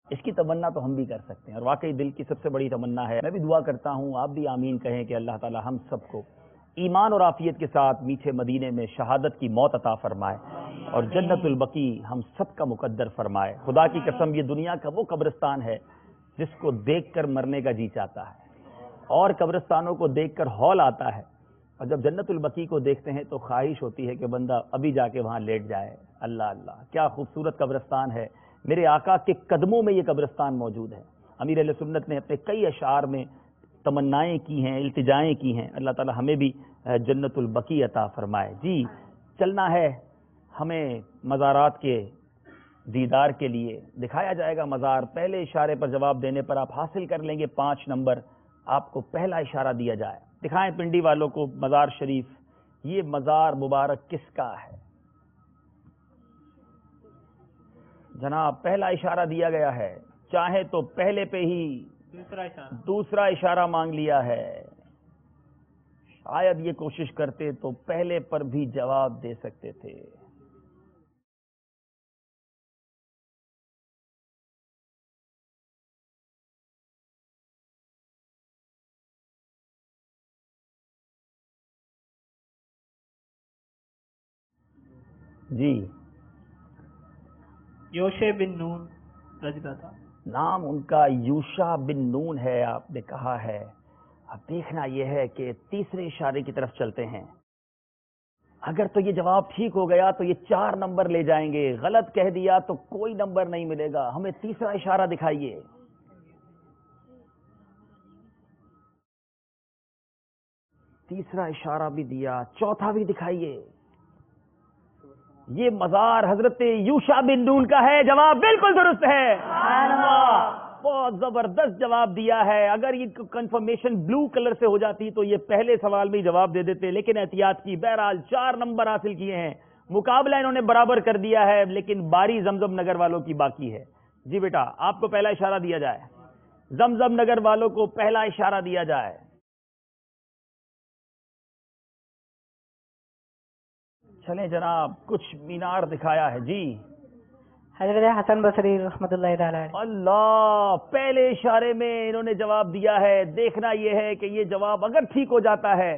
اس کی تمنا تو ہم بھی کر سکتے ہیں، اور واقعی دل کی سب سے بڑی تمنا ہے. میں بھی دعا کرتا ہوں، آپ بھی آمین کہیں کہ اللہ تعالی ہم سب کو ایمان اور عافیت کے ساتھ میٹھے مدینے میں شہادت کی موت عطا فرمائے، اور جنت البقیع ہم سب کا مقدر فرمائے. خدا کی قسم، یہ دنیا کا وہ قبرستان ہے جس کو دیکھ کر مرنے کا جی چاہتا ہے، اور قبرستانوں کو دیکھ کر ہول آتا ہے، اور جب جنت البقیع کو دیکھتے ہیں تو خواہش ہوتی ہے کہ بندہ ابھی جا کے وہاں لیٹ جائے. اللہ اللہ، کیا خوبصورت قبرستان ہے. میرے آقا کے قدموں میں یہ قبرستان موجود ہے. امیر اہل سنت نے اپنے کئی اشعار میں تمنائیں کی ہیں، التجائیں کی ہیں. اللہ تعالی ہمیں بھی جنت البقیع عطا فرمائے. جی چلنا ہے ہمیں مزارات کے دیدار کے لیے دکھایا جائے گا مزار. پہلے اشارے پر جواب دینے پر آپ حاصل کر لیں گے 5 نمبر. آپ کو پہلا اشارہ دیا جائے. دکھائیں پنڈی والوں کو مزار شریف. یہ مزار مبارک کس کا ہے جناب؟ پہلا اشارہ دیا گیا ہے. چاہے تو پہلے پہ ہی دوسرا اشارہ مانگ لیا ہے. شاید یہ کوشش کرتے تو پہلے پر بھی جواب دے سکتے تھے. جی یوشع بن نون رضی اللہ تعالیٰ. نام ان کا یوشع بن نون ہے آپ نے کہا ہے. اب دیکھنا یہ ہے کہ تیسرے اشارے کی طرف چلتے ہیں. اگر تو یہ جواب ٹھیک ہو گیا تو یہ 4 نمبر لے جائیں گے. غلط کہہ دیا تو کوئی نمبر نہیں ملے گا. ہمیں تیسرا اشارہ دکھائیے. تیسرا اشارہ بھی دیا, چوتھا بھی دکھائیے. یہ مزار حضرت یوشع بن نون کا ہے. جواب بالکل درست ہے. بہت زبردست جواب دیا ہے. اگر یہ کنفرمیشن بلو کلر سے ہو جاتی تو یہ پہلے سوال میں ہی جواب دے دیتے, لیکن احتیاط کی. بہرحال 4 نمبر حاصل کیے ہیں. مقابلہ انہوں نے برابر کر دیا ہے, لیکن باری زمزم نگر والوں کی باقی ہے. جی بیٹا, آپ کو پہلا اشارہ دیا جائے. زمزم نگر والوں کو پہلا اشارہ دیا جائے. چلیں جناب, کچھ مینار دکھایا ہے. جی حضرت حسن بصری رحمۃ اللہ تعالی علیہ. اللہ, پہلے اشارے میں انہوں نے جواب دیا ہے. دیکھنا یہ ہے کہ یہ جواب اگر ٹھیک ہو جاتا ہے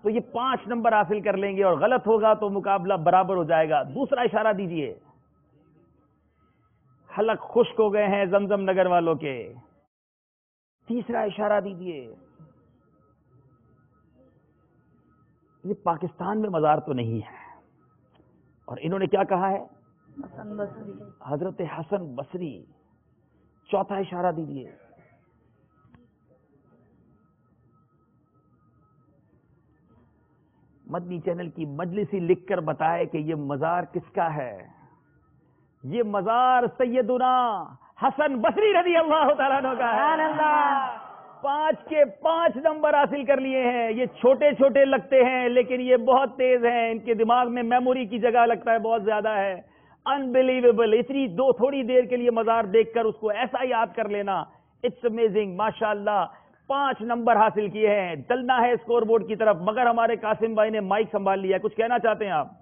تو یہ 5 نمبر حاصل کر لیں گے, اور غلط ہوگا تو مقابلہ برابر ہو جائے گا. دوسرا اشارہ دیجئے. حلق خشک ہو گئے ہیں زمزم نگر والوں کے. تیسرا اشارہ دیجئے. یہ پاکستان میں مزار تو نہیں ہے, اور انہوں نے کیا کہا ہے؟ حسن بصری. حضرت حسن بصری. چوتھا اشارہ دیجئے. مدنی چینل کی مجلس ہی لکھ کر بتائے کہ یہ مزار کس کا ہے. یہ مزار سیدنا حسن بصری رضی اللہ تعالیٰ عنہ کا ہے. 5 کے 5 نمبر حاصل کر لیے ہیں. یہ چھوٹے چھوٹے لگتے ہیں لیکن یہ بہت تیز ہیں. ان کے دماغ میں میموری کی جگہ لگتا ہے بہت زیادہ ہے. انبلیویبل. اتنی تھوڑی دیر کے لیے مزار دیکھ کر اس کو ایسا یاد کر لینا. It's amazing. ماشاءاللہ 5 نمبر حاصل کیے ہیں. چلنا ہے اسکور بورڈ کی طرف, مگر ہمارے قاسم بھائی نے مائک سنبھال لیا. کچھ کہنا چاہتے ہیں آپ؟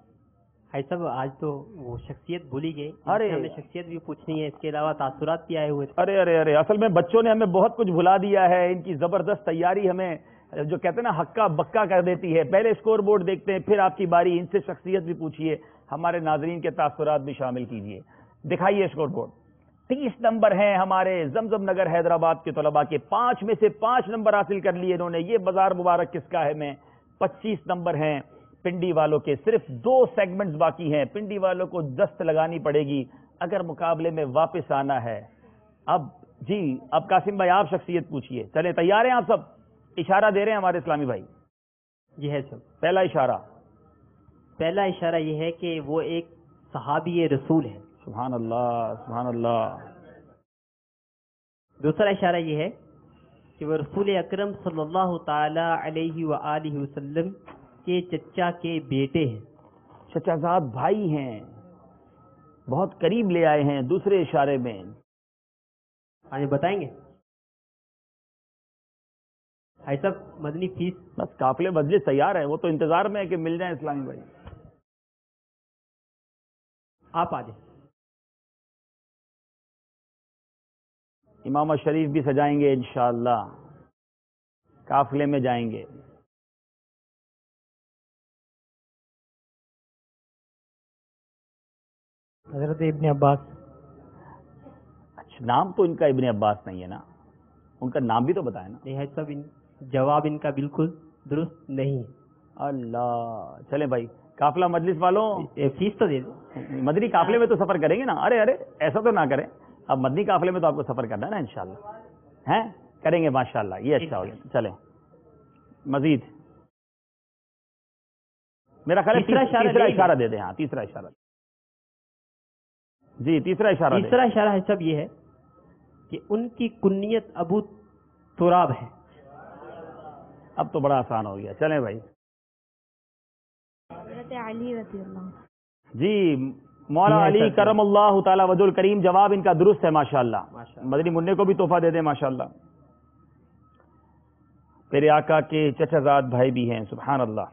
صاحب آج تو وہ شخصیت بھولی گئی. ارے ہمیں شخصیت بھی پوچھنی ہے, اس کے علاوہ تاثرات بھی آئے ہوئے. ارے ارے ارے, اصل میں بچوں نے ہمیں بہت کچھ بھلا دیا ہے. ان کی زبردست تیاری ہمیں جو کہتے ہیں نا ہکا بکا کر دیتی ہے. پہلے اسکور بورڈ دیکھتے ہیں, پھر آپ کی باری. ان سے شخصیت بھی پوچھیے, ہمارے ناظرین کے تاثرات بھی شامل کیجیے. دکھائیے اسکور بورڈ. 30 نمبر ہیں ہمارے زمزم نگر حیدرآباد کے طلباء کے. 5 میں سے 5 نمبر حاصل کر لیے انہوں نے. یہ بازار مبارک کس کا ہے میں. 25 نمبر ہیں پنڈی والوں کے. صرف 2 سیگمنٹس باقی ہیں. پنڈی والوں کو دست لگانی پڑے گی اگر مقابلے میں واپس آنا ہے. اب جی, اب قاسم بھائی آپ شخصیت پوچھیے. چلیں, تیار ہیں آپ سب؟ اشارہ دے رہے ہیں ہمارے اسلامی بھائی. یہ ہے سب. پہلا اشارہ. پہلا اشارہ یہ ہے کہ وہ ایک صحابی رسول ہے. سبحان اللہ, سبحان اللہ. دوسرا اشارہ یہ ہے کہ وہ رسول اکرم صلی اللہ تعالی علیہ وآلہ وسلم کے چچا کے بیٹے ہیں. چچا زاد بھائی ہیں, بہت قریب لے آئے ہیں دوسرے اشارے میں. آج بتائیں گے بھائی صاحب. مدنی فیس بس قافلے مجلس تیار ہے, وہ تو انتظار میں ہے کہ مل جائیں اسلامی بھائی. آپ آ جائیں. امامہ شریف بھی سجائیں گے انشاءاللہ, قافلے میں جائیں گے. حضرت ابن عباس. اچھا, نام تو ان کا ابن عباس نہیں ہے نا, ان کا نام بھی تو بتائیں نا. نہیں صاحب, جواب ان کا بالکل درست نہیں. اللہ, چلیں بھائی قافلہ مجلس والوں فیس تو دے دیں. مدنی قافلے میں تو سفر کریں گے نا. ارے ارے ایسا تو نہ کریں. اب مدنی قافلے میں تو آپ کو سفر کرنا ہے نا انشاءاللہ. ہیں, کریں گے ماشاءاللہ. یہ اچھا ہو گیا. چلیں مزید میرا خیال ہے تیسرا اشارہ دے دیں. ہاں, تیسرا اشارہ. جی تیسرا اشارہ تیسرا اشارہ ہے صاحب یہ ہے کہ ان کی کنیت ابو تراب ہے. اب تو بڑا آسان ہو گیا. چلیں بھائی. حضرت علی رضی اللہ عنہ. جی مولا علی کرم اللہ تعالی وجہ الکریم. جواب ان کا درست ہے ماشاءاللہ. مدنی منع کو بھی تحفہ دے دیں ماشاءاللہ. تیرے آقا کے چچا زاد بھائی بھی ہیں سبحان اللہ.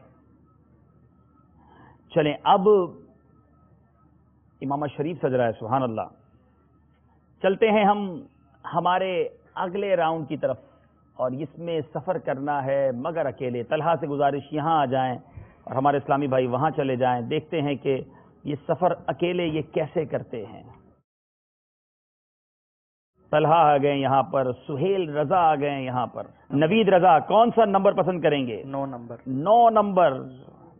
چلیں اب امامہ شریف سج رہا ہے سبحان اللہ. چلتے ہیں ہم ہمارے اگلے راؤنڈ کی طرف اور اس میں سفر کرنا ہے مگر اکیلے. طلحہ سے گزارش یہاں آ جائیں اور ہمارے اسلامی بھائی وہاں چلے جائیں. دیکھتے ہیں کہ یہ سفر اکیلے یہ کیسے کرتے ہیں. طلحہ آ گئے یہاں پر, سہیل رضا آ گئے یہاں پر. نوید رضا کون سا نمبر پسند کریں گے؟ 9 نمبر. 9 نمبر.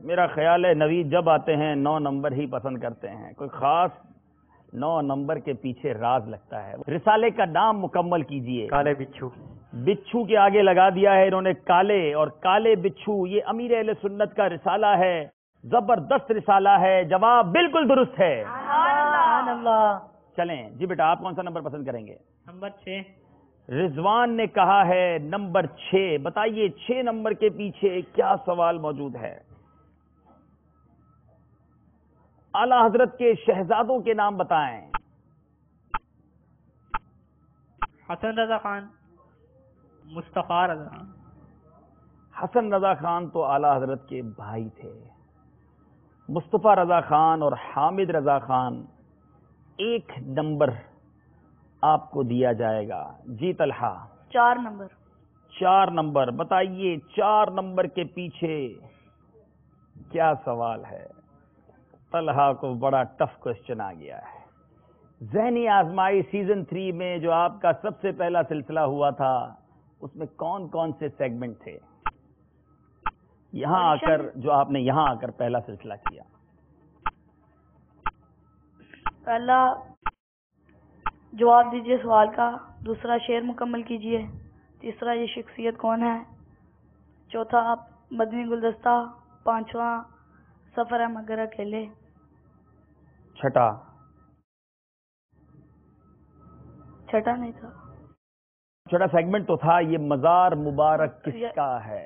میرا خیال ہے نوید جب آتے ہیں 9 نمبر ہی پسند کرتے ہیں. کوئی خاص 9 نمبر کے پیچھے راز لگتا ہے. رسالے کا نام مکمل کیجئے. کالے بچھو. بچھو کے آگے لگا دیا ہے انہوں نے کالے, اور کالے بچھو یہ امیر اہل سنت کا رسالہ ہے. زبردست رسالہ ہے. جواب بالکل درست ہے. سبحان اللہ. چلیں جی بیٹا آپ کون سا نمبر پسند کریں گے؟ نمبر 6. رضوان نے کہا ہے نمبر 6. بتائیے 6 نمبر کے پیچھے کیا سوال موجود ہے؟ اعلی حضرت کے شہزادوں کے نام بتائیں. حسن رضا خان, مصطفیٰ رضا خان. حسن رضا خان تو اعلی حضرت کے بھائی تھے. مصطفیٰ رضا خان اور حامد رضا خان 1 نمبر آپ کو دیا جائے گا. جی طلحہ 4 نمبر. 4 نمبر. بتائیے 4 نمبر کے پیچھے کیا سوال ہے؟ طلحہ کو بڑا ٹف کوسچن آ گیا ہے. ذہنی آزمائی سیزن 3 میں جو آپ کا سب سے پہلا سلسلہ ہوا تھا اس میں کون کون سے سیگمنٹ تھے؟ یہاں آ کر جو آپ نے یہاں آ کر پہلا سلسلہ کیا. پہلا جواب دیجئے سوال کا, دوسرا شعر مکمل کیجئے, تیسرا یہ شخصیت کون ہے, چوتھا مدنی گلدستہ, پانچواں سفر ہے مگر اکیلے, چھٹا نہیں تھا. چھٹا سیگمنٹ تو تھا یہ مزار مبارک کس کا ہے.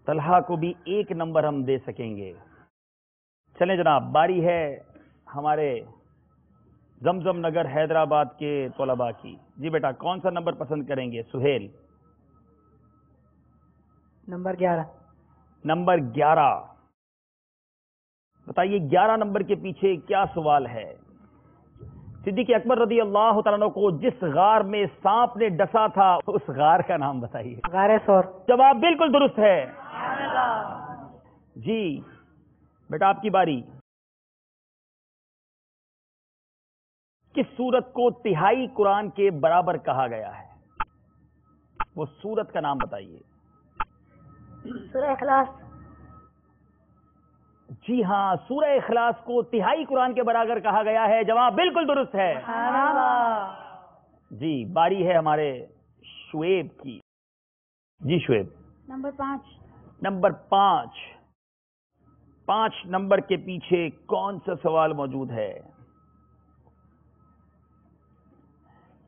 طلحہ کو بھی 1 نمبر ہم دے سکیں گے. چلیں جناب باری ہے ہمارے زمزم نگر حیدرآباد کے طلباء کی. جی بیٹا کون سا نمبر پسند کریں گے؟ سہیل نمبر 11. نمبر 11. بتائیے 11 نمبر کے پیچھے کیا سوال ہے؟ صدیق اکبر رضی اللہ تعالیٰ عنہ کو جس غار میں سانپ نے ڈسا تھا اس غار کا نام بتائیے. غار ثور. جواب بالکل درست ہے. جی بیٹا آپ کی باری. کس سورت کو تہائی قرآن کے برابر کہا گیا ہے؟ وہ سورت کا نام بتائیے. سورہ اخلاص. جی ہاں سورہ اخلاص کو تہائی قرآن کے برابر کہا گیا ہے. جواب بالکل درست ہے. جی باری ہے ہمارے شعیب کی. جی شعیب نمبر 5. نمبر 5. 5 نمبر کے پیچھے کون سا سوال موجود ہے؟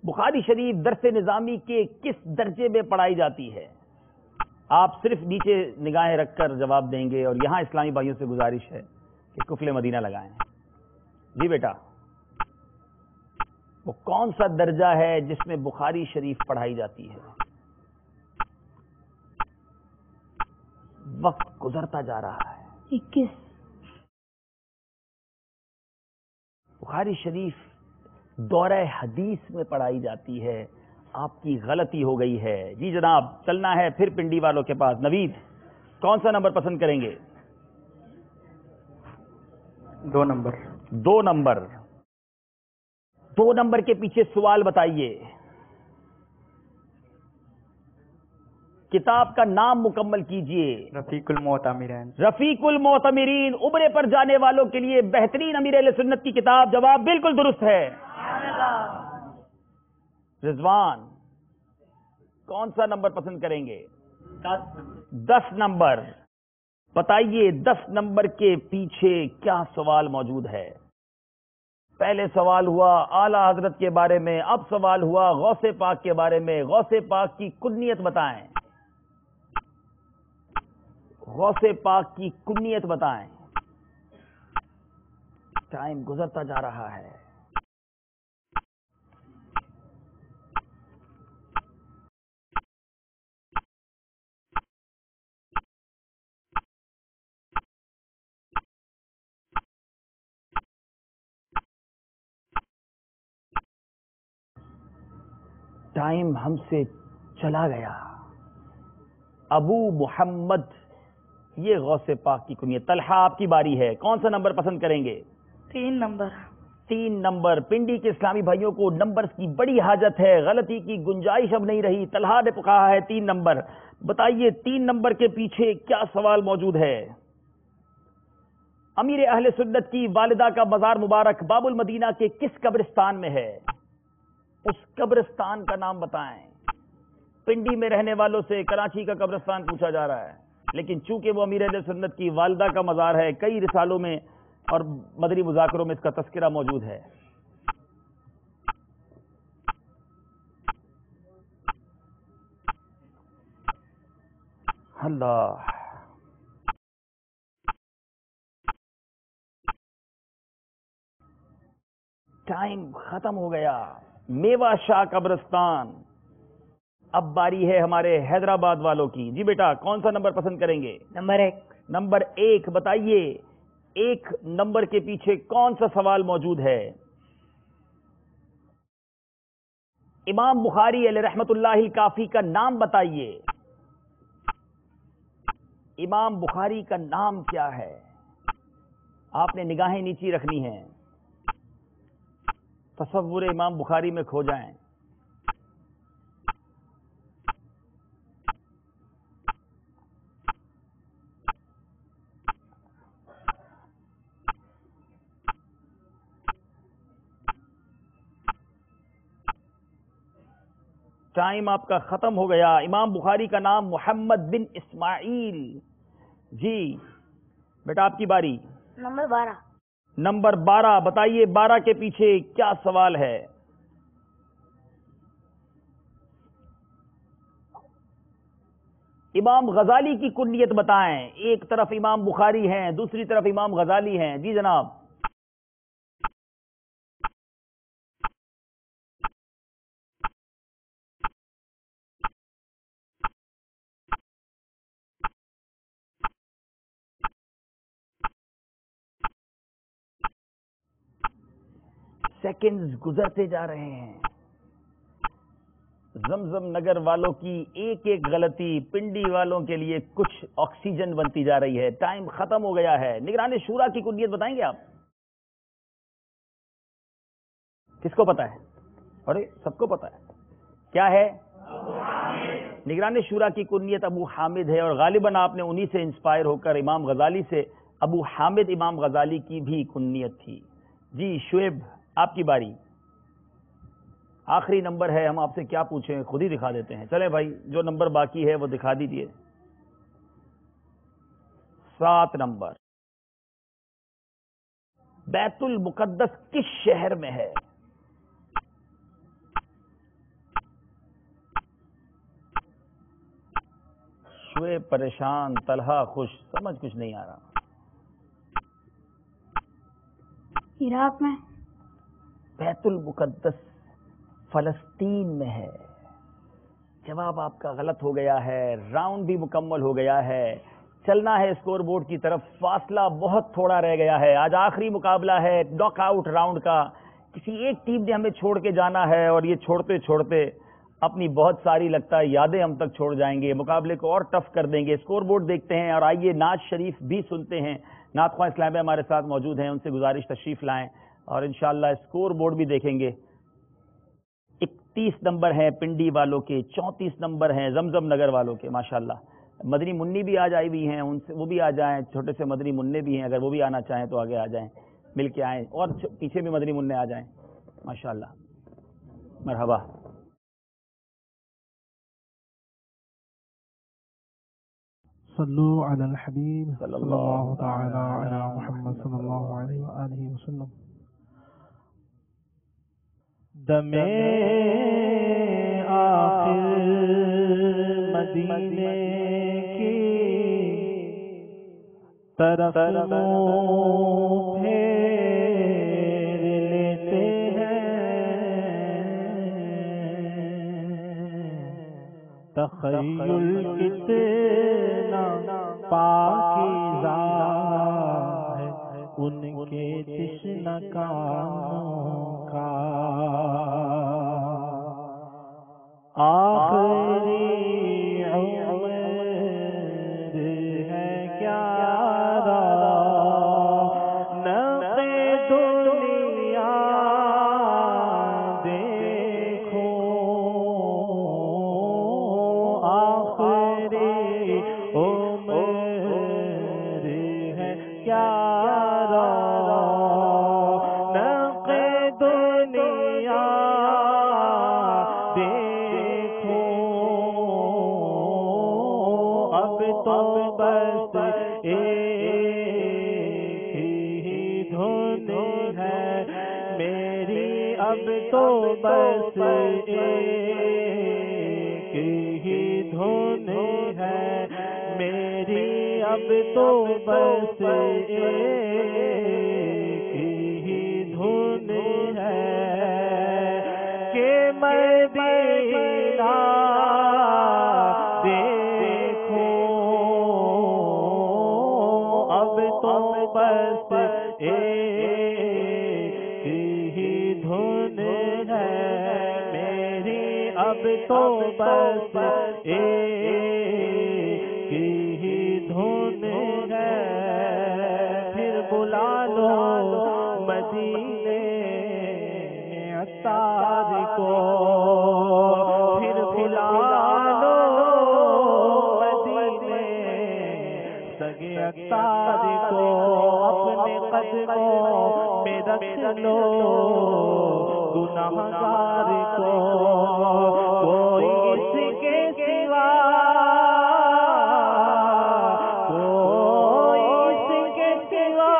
بخاری شریف درس نظامی کے کس درجے میں پڑھائی جاتی ہے؟ آپ صرف نیچے نگاہیں رکھ کر جواب دیں گے اور یہاں اسلامی بھائیوں سے گزارش ہے کہ کفل مدینہ لگائیں. جی بیٹا وہ کون سا درجہ ہے جس میں بخاری شریف پڑھائی جاتی ہے؟ وقت گزرتا جا رہا ہے. 21. بخاری شریف دورہ حدیث میں پڑھائی جاتی ہے. آپ کی غلطی ہو گئی ہے. جی جناب چلنا ہے پھر پنڈی والوں کے پاس. نوید کون سا نمبر پسند کریں گے؟ 2 نمبر. 2 نمبر. 2 نمبر کے پیچھے سوال بتائیے. کتاب کا نام مکمل کیجئے. رفیق المعتمرین. رفیق المعتمرین عمرے پر جانے والوں کے لیے بہترین امیر اہل سنت کی کتاب. جواب بالکل درست ہے. رضوان کون سا نمبر پسند کریں گے؟ 10 نمبر. بتائیے 10 نمبر کے پیچھے کیا سوال موجود ہے؟ پہلے سوال ہوا اعلی حضرت کے بارے میں، اب سوال ہوا غوث پاک کے بارے میں. غوث پاک کی کنیت بتائیں. غوث پاک کی کنیت بتائیں. ٹائم گزرتا جا رہا ہے. ٹائم ہم سے چلا گیا. ابو محمد یہ غوث پاک کی کنیت. طلحہ آپ کی باری ہے، کون سا نمبر پسند کریں گے؟ 3 نمبر. 3 نمبر. پنڈی کے اسلامی بھائیوں کو نمبرز کی بڑی حاجت ہے، غلطی کی گنجائش اب نہیں رہی. طلحہ نے کہا ہے 3 نمبر. بتائیے 3 نمبر کے پیچھے کیا سوال موجود ہے؟ امیر اہل سنت کی والدہ کا مزار مبارک باب المدینہ کے کس قبرستان میں ہے؟ اس قبرستان کا نام بتائیں. پنڈی میں رہنے والوں سے کراچی کا قبرستان پوچھا جا رہا ہے، لیکن چونکہ وہ امیر اہل سنت کی والدہ کا مزار ہے، کئی رسالوں میں اور مدنی مذاکروں میں اس کا تذکرہ موجود ہے. اللہ، ٹائم ختم ہو گیا. میوا شاہ قبرستان. اب باری ہے ہمارے حیدرآباد والوں کی. جی بیٹا کون سا نمبر پسند کریں گے؟ نمبر 1. نمبر 1. بتائیے 1 نمبر کے پیچھے کون سا سوال موجود ہے؟ امام بخاری علیہ رحمت اللہ الکافی کا نام بتائیے. امام بخاری کا نام کیا ہے؟ آپ نے نگاہیں نیچی رکھنی ہیں، تصور امام بخاری میں کھو جائیں. ٹائم آپ کا ختم ہو گیا. امام بخاری کا نام محمد بن اسماعیل. جی بیٹا آپ کی باری. نمبر 12. نمبر 12. بتائیے 12 کے پیچھے کیا سوال ہے؟ امام غزالی کی کنیت بتائیں. ایک طرف امام بخاری ہیں، دوسری طرف امام غزالی ہیں. جی جناب. سیکنڈز گزرتے جا رہے ہیں. زمزم نگر والوں کی ایک ایک غلطی پنڈی والوں کے لیے کچھ آکسیجن بنتی جا رہی ہے. ٹائم ختم ہو گیا ہے. نگران شورا کی کنیت بتائیں گے آپ؟ کس کو پتا ہے؟ ارے سب کو پتا ہے. کیا ہے؟ نگران شورا کی کنیت ابو حامد ہے، اور غالباً آپ نے انہی سے انسپائر ہو کر امام غزالی سے ابو حامد امام غزالی کی بھی کنیت تھی. جی شعیب آپ کی باری. آخری نمبر ہے، ہم آپ سے کیا پوچھیں، خود ہی دکھا دیتے ہیں. چلیں بھائی جو نمبر باقی ہے وہ دکھا دیجئے. 7 نمبر. بیت المقدس کس شہر میں ہے؟ شعیب پریشان، طلحہ خوش، سمجھ کچھ نہیں آ رہا. عراق میں. بیت المقدس فلسطین میں ہے. جواب آپ کا غلط ہو گیا ہے. راؤنڈ بھی مکمل ہو گیا ہے. چلنا ہے اسکور بورڈ کی طرف. فاصلہ بہت تھوڑا رہ گیا ہے. آج آخری مقابلہ ہے ناک آؤٹ راؤنڈ کا. کسی ایک ٹیم نے ہمیں چھوڑ کے جانا ہے، اور یہ چھوڑتے چھوڑتے اپنی بہت ساری لگتا ہے یادیں ہم تک چھوڑ جائیں گے. مقابلے کو اور ٹف کر دیں گے. اسکور بورڈ دیکھتے ہیں، اور آئیے نعت شریف بھی سنتے ہیں. نعت خواہ اسلام بھائی ہمارے ساتھ موجود ہیں، ان سے گزارش تشریف لائیں، اور انشاءاللہ اسکور بورڈ بھی دیکھیں گے. 31 نمبر ہیں پنڈی والوں کے، 34 نمبر ہیں زمزم نگر والوں کے. ماشاءاللہ مدنی منی بھی آج آئی ہوئی ہیں، ان سے وہ بھی آ جائیں. چھوٹے سے مدنی منع بھی ہیں، اگر وہ بھی آنا چاہیں تو آگے آ جائیں، مل کے آئیں. اور پیچھے بھی مدنی منع آ جائیں. ماشاءاللہ مرحبا. صلو علی الحبیب صلی اللہ تعالی علی محمد صلی اللہ علیہ وآلہ وسلم. دمے آخر مدینے کی طرف منہ پھیر لیتے ہیں، تخیل کتنا پاکیزہ ہے ان کے تشنہ کانوں کا، آخری عمر ہے کیا رونق دنیا دیکھو، آخری عمر ہے کیا رونق دنیا دیکھو، اب تو بس ایک ہی دھن ہے میری، اب تو بس ایک ہی دھن ہے میری، اب تو بس ایک ہی دھن ہے کہ مدینہ دیکھو، اب تو بس ایک ہی دھن ہے میری، اب تو بس ایک ہی دھن ہے، پھر بلا لو مدینے میں عطار کو، پھر بلا لو مدینے سگے عطار کو، اپنے قدموں میں رکھ لو گناہگار کو، کوئی اس کے سوا، کوئی اس کے سوا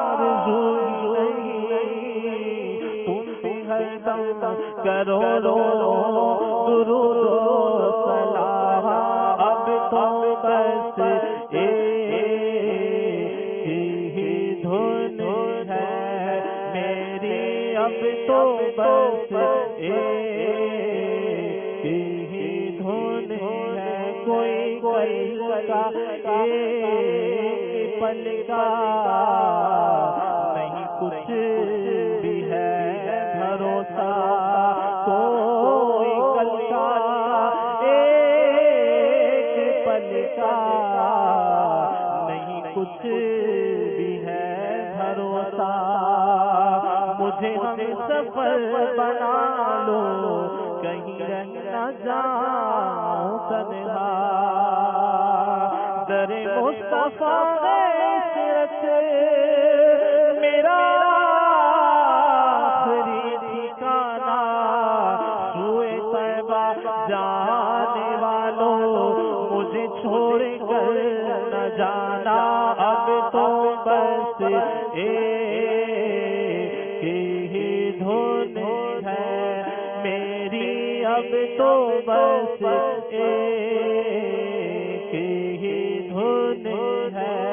آرزو نہیں، تم بھی ہر دم کرو درود و سلام، اب تو بس ایک ہی دھن ہے میری، اب تو بس ایک ہی دھن ہے، کوئی کل کا ایک پل کا نہیں کچھ بھی ہے بھروسہ، کوئی کل کا ایک پل کا نہیں کچھ بھی ہے بھروسہ، مجھے ہم سفر بنا لو کہیں رہ نہ جاؤں تنہا، در مصطفیٰ عشرت میرا آخری ٹھکانہ، سوئے طیبہ جانے والوں مجھے چھوڑ کر نہ جانا، اب تو بس ایک ہی دھن ہے میری، اب تو بس ایک ہی دھن ہے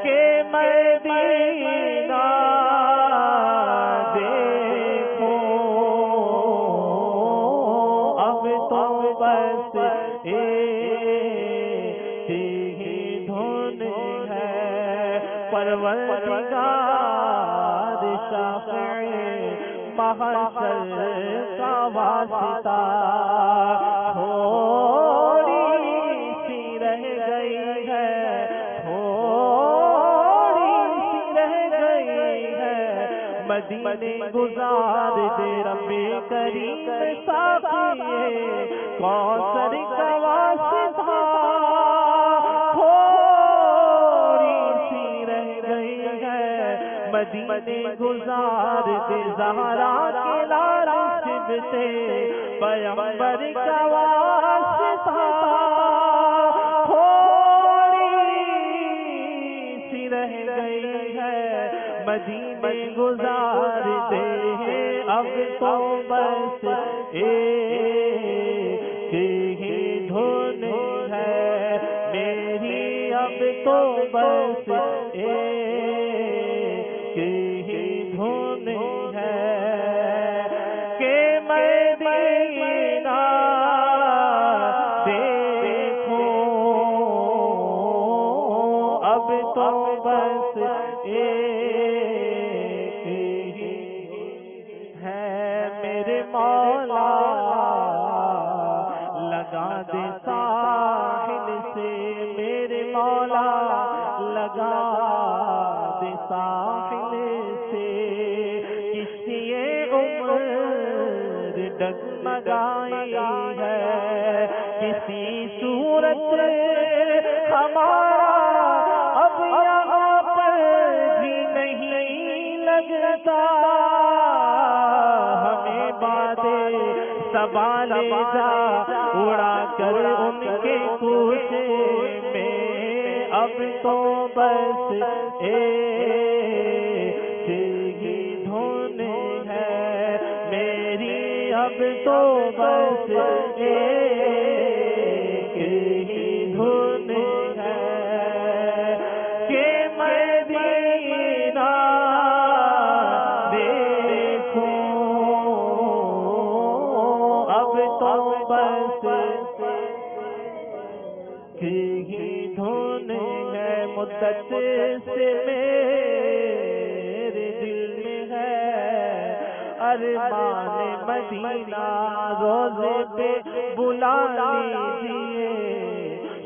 کہ مدینہ دیکھو، اب تو بس ایک ہی دھن ہے، پروردگار شافع محشر کا واسطہ تھوڑی سی رہ گئی ہے، تھوڑی سی رہ گئی ہے، مدینے گزار دے رب کریم ساقی کوثر کا واسطہ، تھوڑی سی رہ گئی ہے، مدینے گزار دے زہرا کے لال شب سے پیغمبر کا واسطہ، تھوڑی مدینے گزارتے ہیں اب تو بس ایک ہی دھن ہے میری اب تو بس ایک ہی دھن ہے کہ مدینہ دیکھو اب تو بس ایک ہی ہے میرے مولا لگا دے ساحل سے میرے مولا لگا دے ساحل سے کسی عمر ڈگمگائی ہے کسی صورت ہمارا اب یہاں پر بھی نہیں لگتا ہمیں باتیں سوالے جا اڑا کر ان کے کوچے میں اب تو بس ایک ہی دھن ہے میری اب تو بس ایک ہی دھن ہے کہ مدینہ دیکھو اب تو بس ہی دھن ہے مدت سے میرے دل میں ہے ارمان مدینہ روزے پہ بلا لیجیے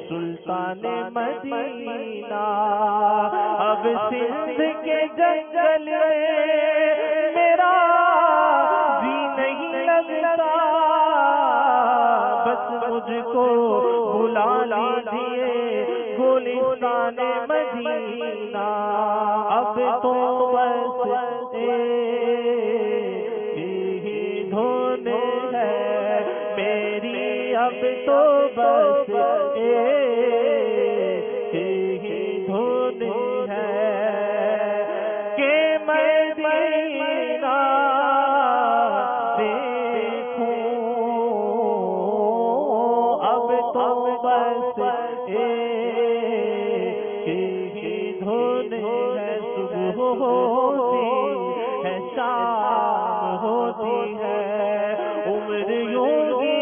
سلطان مدینہ اب سندھ کے جنگل میرا جی نہیں لگتا بس مجھ کو بلا لیجیے گلستان مدینہ اب تو بس ایک ہی دھن ہے میری اب تو بس ایک ہی دھن ہے کہ مدینہ دیکھوں اب تو بس ایک ہی دھن ہے صبح ہوتی ہے شام ہوتی ہے عمر یوں ہی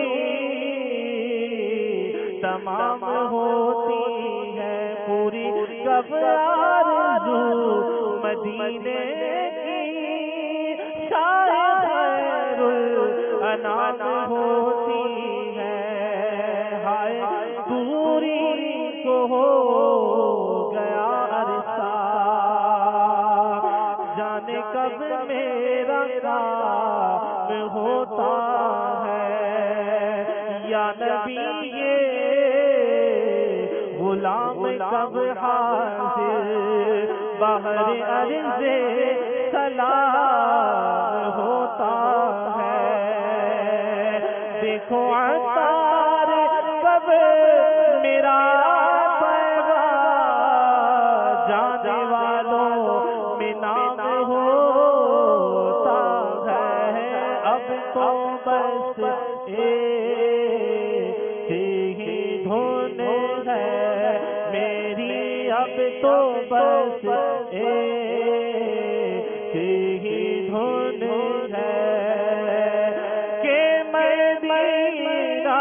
تمام ہوتی ہے پوری کب آرزو مدینے کی شاید خیر الانام ہوتی ہے ہائے دوری کو ہو گیا عرصہ جانے کب میرا کام ہوتا ہے یا نبی یہ غلام کب حاضر بحر عرض سلام ہوتا ہے دیکھو عطار کب میرا پیغام جانے والوں میں نام ہوتا ہے اب تو بس ایک ہی دھن ہے میری اب تو بس ایک ہی دھن ہے کہ مدینہ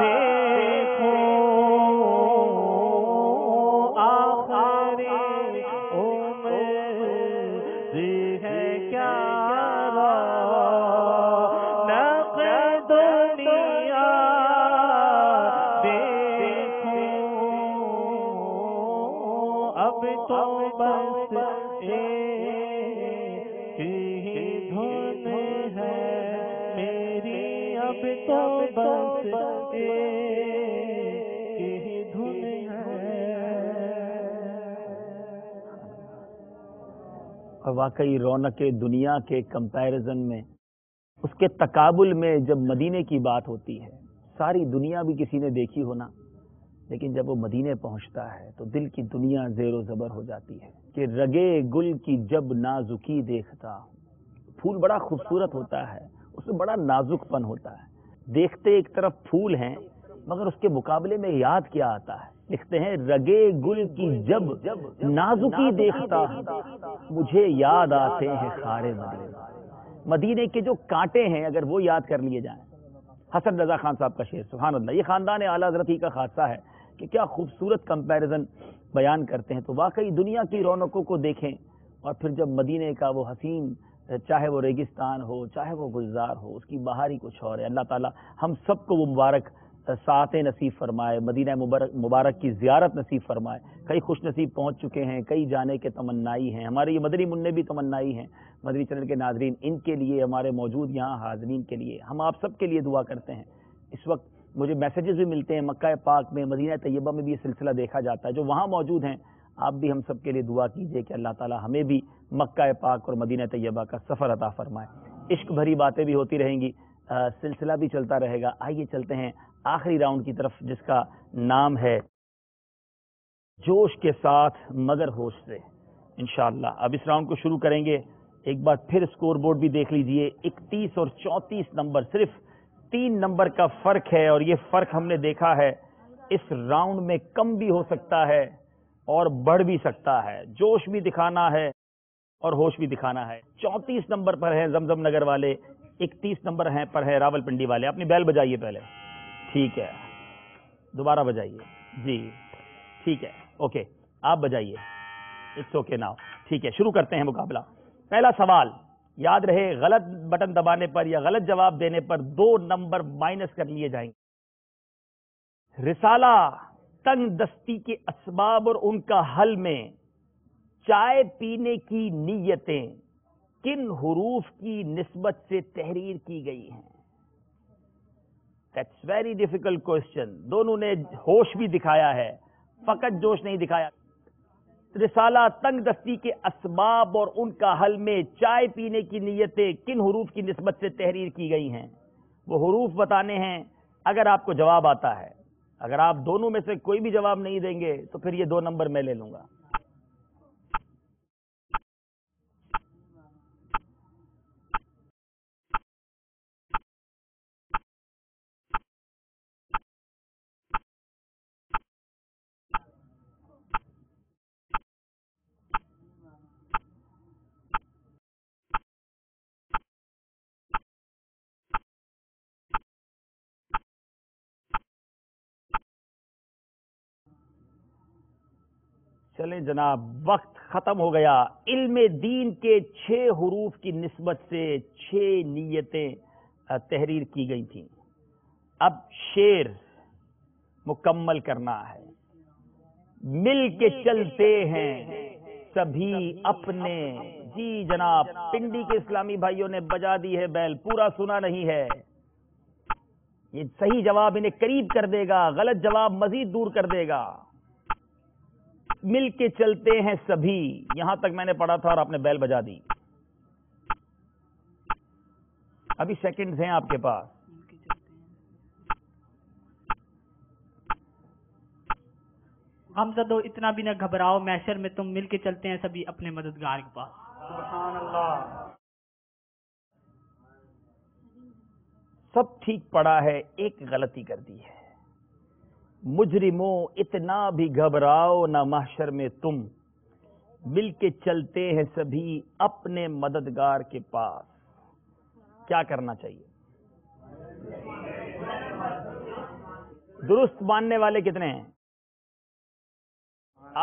دیکھو آخری عمر ہے کیا رونق دنیا دیکھو اب تو بس ایک ہی دھن ہے میری اب تو بس ایک ہی دھن ہے اور واقعی رونق دنیا کے کمپیرزن میں اس کے تقابل میں جب مدینے کی بات ہوتی ہے ساری دنیا بھی کسی نے دیکھی ہونا لیکن جب وہ مدینے پہنچتا ہے تو دل کی دنیا زیر و زبر ہو جاتی ہے کہ رگے گل کی جب نازکی دیکھتا ہوں. پھول بڑا خوبصورت ہوتا ہے، اس میں بڑا نازک پن ہوتا ہے. دیکھتے ایک طرف پھول ہیں مگر اس کے مقابلے میں یاد کیا آتا ہے. لکھتے ہیں رگے گل کی جب نازکی دیکھتا ہوں مجھے یاد آتے ہیں خارے مدینے. مدینے کے جو کانٹے ہیں اگر وہ یاد کر لیے جائیں. حسن رضا خان صاحب کا شعر، سبحان اللہ. یہ خاندان اعلیٰ حضرت ہی کا خاصہ ہے کہ کیا خوبصورت کمپیریزن بیان کرتے ہیں. تو واقعی دنیا کی رونقوں کو دیکھیں اور پھر جب مدینے کا وہ حسین، چاہے وہ ریگستان ہو چاہے وہ گلزار ہو، اس کی بہاری کچھ اور ہے. اللہ تعالی ہم سب کو وہ مبارک ساعتیں نصیب فرمائے، مدینہ مبارک کی زیارت نصیب فرمائے. کئی خوش نصیب پہنچ چکے ہیں، کئی جانے کے تمنائی ہیں. ہمارے یہ مدنی منع بھی تمنائی ہیں. مدنی چینل کے ناظرین، ان کے لیے، ہمارے موجود یہاں حاضرین کے لیے، ہم آپ سب کے لیے دعا کرتے ہیں. اس وقت مجھے میسیجز بھی ملتے ہیں مکہ پاک میں، مدینہ طیبہ میں بھی یہ سلسلہ دیکھا جاتا ہے. جو وہاں موجود ہیں آپ بھی ہم سب کے لیے دعا کیجئے کہ اللہ تعالی ہمیں بھی مکہ پاک اور مدینہ طیبہ کا سفر عطا فرمائے. عشق بھری باتیں بھی ہوتی رہیں گی، سلسلہ بھی چلتا رہے گا. آئیے چلتے ہیں آخری راؤنڈ کی طرف جس کا نام ہے جوش کے ساتھ مگر ہوش سے. انشاءاللہ اب اس راؤنڈ کو شروع کریں گے. ایک بار پھر سکور بورڈ بھی دیکھ لیجئے. 31 اور 34 نمبر، صرف 3 نمبر کا فرق ہے اور یہ فرق ہم نے دیکھا ہے اس راؤنڈ میں کم بھی ہو سکتا ہے اور بڑھ بھی سکتا ہے. جوش بھی دکھانا ہے اور ہوش بھی دکھانا ہے. 34 نمبر پر ہیں زمزم نگر والے، 31 نمبر ہیں پر ہے راول پنڈی والے. اپنی بیل بجائیے پہلے. ٹھیک ہے، دوبارہ بجائیے. جی ٹھیک ہے، اوکے آپ بجائیے. It's okay now. ٹھیک ہے، شروع کرتے ہیں مقابلہ. پہلا سوال یاد رہے، غلط بٹن دبانے پر یا غلط جواب دینے پر 2 نمبر مائنس کر لیے جائیں گے. رسالہ تنگ دستی کے اسباب اور ان کا حل میں چائے پینے کی نیتیں کن حروف کی نسبت سے تحریر کی گئی ہیں؟ That's very difficult question. دونوں نے ہوش بھی دکھایا ہے، فقط جوش نہیں دکھایا. رسالہ تنگ دستی کے اسباب اور ان کا حل میں چائے پینے کی نیتیں کن حروف کی نسبت سے تحریر کی گئی ہیں؟ وہ حروف بتانے ہیں اگر آپ کو جواب آتا ہے. اگر آپ دونوں میں سے کوئی بھی جواب نہیں دیں گے تو پھر یہ 2 نمبر میں لے لوں گا. چلیں جناب، وقت ختم ہو گیا. علم دین کے 6 حروف کی نسبت سے 6 نیتیں تحریر کی گئی تھیں. اب شعر مکمل کرنا ہے. مل کے چلتے ہیں سبھی اپنے. جی جناب، پنڈی کے اسلامی بھائیوں نے بجا دی ہے بیل. پورا سنا نہیں ہے. یہ صحیح جواب انہیں قریب کر دے گا، غلط جواب مزید دور کر دے گا. مل کے چلتے ہیں سبھی، یہاں تک میں نے پڑھا تھا اور آپ نے بیل بجا دی. ابھی سیکنڈز ہیں آپ کے پاس. غمزدو اتنا بھی نہ گھبراؤ، محشر میں تم مل کے چلتے ہیں سبھی اپنے مددگار کے پاس. سبحان اللہ. سب ٹھیک پڑھا ہے، ایک غلطی کر دی ہے. مجرموں اتنا بھی گھبراؤ نہ محشر میں تم مل کے چلتے ہیں سبھی اپنے مددگار کے پاس. کیا کرنا چاہیے؟ درست ماننے والے کتنے ہیں؟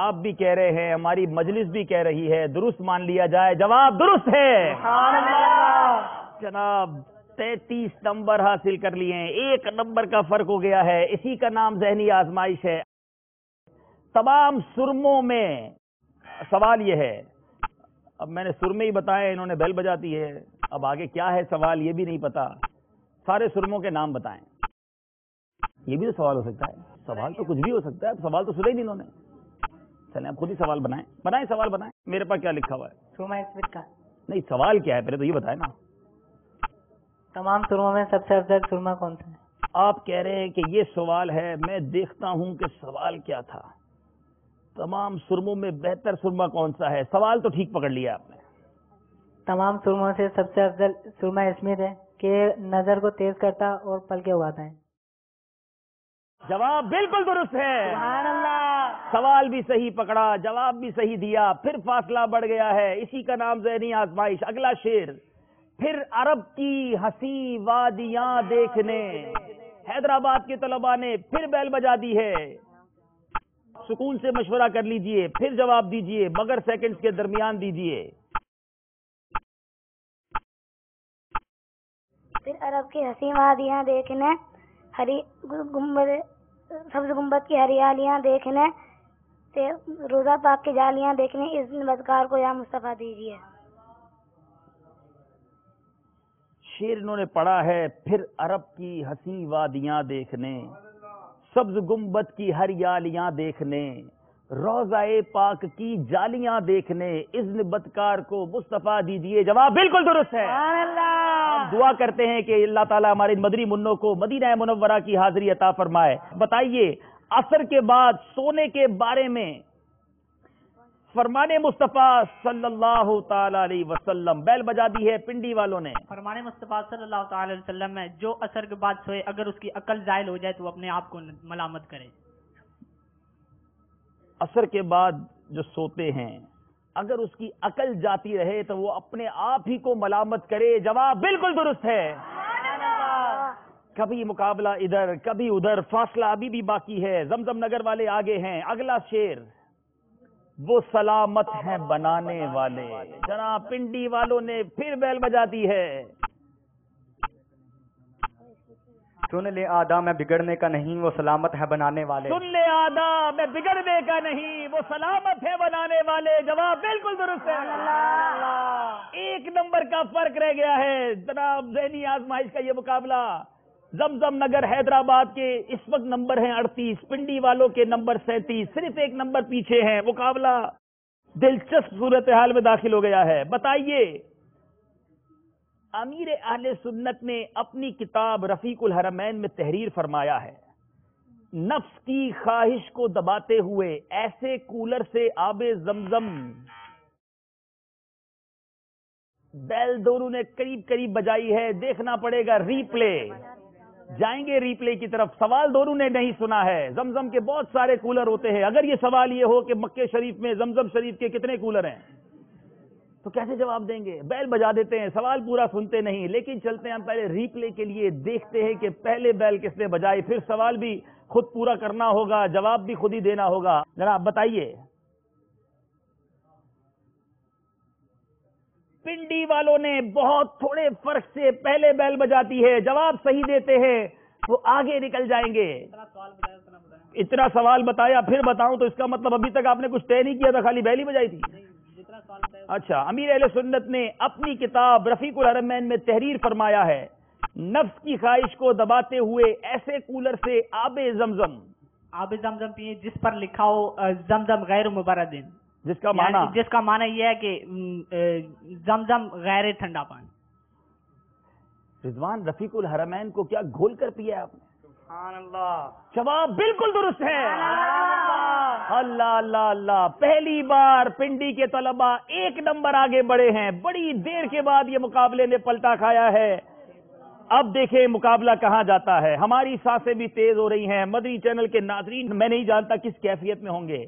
آپ بھی کہہ رہے ہیں، ہماری مجلس بھی کہہ رہی ہے. درست مان لیا جائے، جواب درست ہے. جناب 33 نمبر حاصل کر لیے ہیں. 1 نمبر کا فرق ہو گیا ہے. اسی کا نام ذہنی آزمائش ہے. تمام سرموں میں سوال یہ ہے، اب میں نے سرمے ہی بتائے، انہوں نے بیل بجاتی ہے. اب آگے کیا ہے سوال یہ بھی نہیں پتا. سارے سرموں کے نام بتائیں. یہ بھی تو سوال ہو سکتا ہے. سوال تو کچھ بھی ہو سکتا ہے. سوال تو سنا ہی نہیں انہوں نے. چلیں آپ خود ہی سوال بنائیں سوال بنائیں. میرے پاس کیا لکھا ہوا ہے؟ سرما اسمت کا. نہیں، سوال کیا ہے پہلے تو یہ بتائیں نا. تمام سرموں میں سب سے افضل سرما کون سا ہے؟ آپ کہہ رہے ہیں کہ یہ سوال ہے، میں دیکھتا ہوں کہ سوال کیا تھا. تمام سرموں میں بہتر سرما کون سا ہے؟ سوال تو ٹھیک پکڑ لیا آپ نے. تمام سرموں سے سب سے افضل سرما اسمت ہے کہ نظر کو تیز کرتا اور پلکیں اگاتا ہے. جواب بالکل درست ہے. سبحان اللہ. سوال بھی صحیح پکڑا، جواب بھی صحیح دیا، پھر فاصلہ بڑھ گیا ہے. اسی کا نام ذہنی آزمائش. اگلا شعر. پھر عرب کی ہنسی وادیاں دیکھنے، حیدرآباد کے طلباء نے پھر بیل بجا دی ہے. سکون سے مشورہ کر لیجئے، پھر جواب دیجئے، مگر سیکنڈز کے درمیان دیجئے. پھر عرب کی حسین وادیاں دیکھنے، ہری گنبد سبز گنبد کی ہریالیاں دیکھنے، روزہ پاک کی جالیاں دیکھنے، اس دن بدکار کو یا مصطفیٰ دیجیے. شعر انہوں نے پڑھا ہے. پھر عرب کی حسین وادیاں دیکھنے، سبز گنبد کی ہریالیاں دیکھنے، روضہ پاک کی جالیاں دیکھنے، اذن بدکار کو مصطفیٰ دیجیے. جواب بالکل درست ہے. ہم دعا کرتے ہیں کہ اللہ تعالیٰ ہمارے مدری منوں کو مدینہ منورہ کی حاضری عطا فرمائے. بتائیے، عصر کے بعد سونے کے بارے میں فرمان مصطفیٰ صلی اللہ تعالی علیہ وسلم بیل بجا دی ہے پنڈی والوں نے. فرمان مصطفیٰ صلی اللہ تعالی علیہ وسلم ہے، جو عصر کے بعد سوئے اگر اس کی عقل زائل ہو جائے تو وہ اپنے آپ کو ملامت کرے. عصر کے بعد جو سوتے ہیں اگر اس کی عقل جاتی رہے تو وہ اپنے آپ ہی کو ملامت کرے. جواب بالکل درست ہے. کبھی مقابلہ ادھر کبھی ادھر، فاصلہ ابھی بھی باقی ہے. زمزم نگر والے آگے ہیں. اگلا شعر. وہ سلامت ہیں بنانے والے، جناب پنڈی والوں نے پھر بیل بجا دی ہے. سن لے آدھا میں بگڑنے کا نہیں، وہ سلامت ہے بنانے والے. سن لے آدھا میں بگڑنے کا نہیں، وہ سلامت ہے بنانے والے. جواب بالکل درست ہے. ایک نمبر کا فرق رہ گیا ہے. جناب ذہنی آزمائش کا یہ مقابلہ. زمزم نگر حیدرآباد کے اس وقت نمبر ہیں 38، پنڈی والوں کے نمبر 37، صرف ایک نمبر پیچھے ہیں. مقابلہ دلچسپ صورتحال میں داخل ہو گیا ہے. بتائیے، امیر اہل سنت نے اپنی کتاب رفیق الحرمین میں تحریر فرمایا ہے، نفس کی خواہش کو دباتے ہوئے ایسے کولر سے آب زمزم. بیل دونوں نے قریب قریب بجائی ہے. دیکھنا پڑے گا ری پلے. جائیں گے ری پلے کی طرف. سوال دونوں نے نہیں سنا ہے. زمزم کے بہت سارے کولر ہوتے ہیں. اگر یہ سوال یہ ہو کہ مکے شریف میں زمزم شریف کے کتنے کولر ہیں تو کیسے جواب دیں گے؟ بیل بجا دیتے ہیں، سوال پورا سنتے نہیں. لیکن چلتے ہیں ہم پہلے ری پلے کے لیے، دیکھتے ہیں کہ پہلے بیل کس نے بجائی. پھر سوال بھی خود پورا کرنا ہوگا، جواب بھی خود ہی دینا ہوگا. جناب بتائیے، پنڈی والوں نے بہت تھوڑے فرق سے پہلے بیل بجاتی ہے. جواب صحیح دیتے ہیں وہ آگے نکل جائیں گے. اتنا سوال بتایا پھر بتاؤں تو اس کا مطلب ابھی تک آپ نے کچھ طے نہیں کیا تھا، خالی بیل ہی بجائی تھی. اچھا، امیر اہل سنت نے اپنی کتاب رفیق الحرمین میں تحریر فرمایا ہے، نفس کی خواہش کو دباتے ہوئے ایسے کولر سے آب زمزم. آب زمزم پیئے جس پر لکھا ہو زمزم غیر مبردن، جس کا معنی یہ ہے کہ زمزم غیر ٹھنڈا پانی. رضوان، رفیق الحرمین کو کیا گھول کر پیا آپ نے؟ سبحان اللہ. جواب بالکل درست ہے. اللہ اللہ اللہ. پہلی بار پنڈی کے طلباء ایک نمبر آگے بڑھے ہیں. بڑی دیر کے بعد یہ مقابلے نے پلٹا کھایا ہے. اب دیکھیں مقابلہ کہاں جاتا ہے. ہماری سانسیں بھی تیز ہو رہی ہیں. مدنی چینل کے ناظرین میں نہیں جانتا کس کیفیت میں ہوں گے.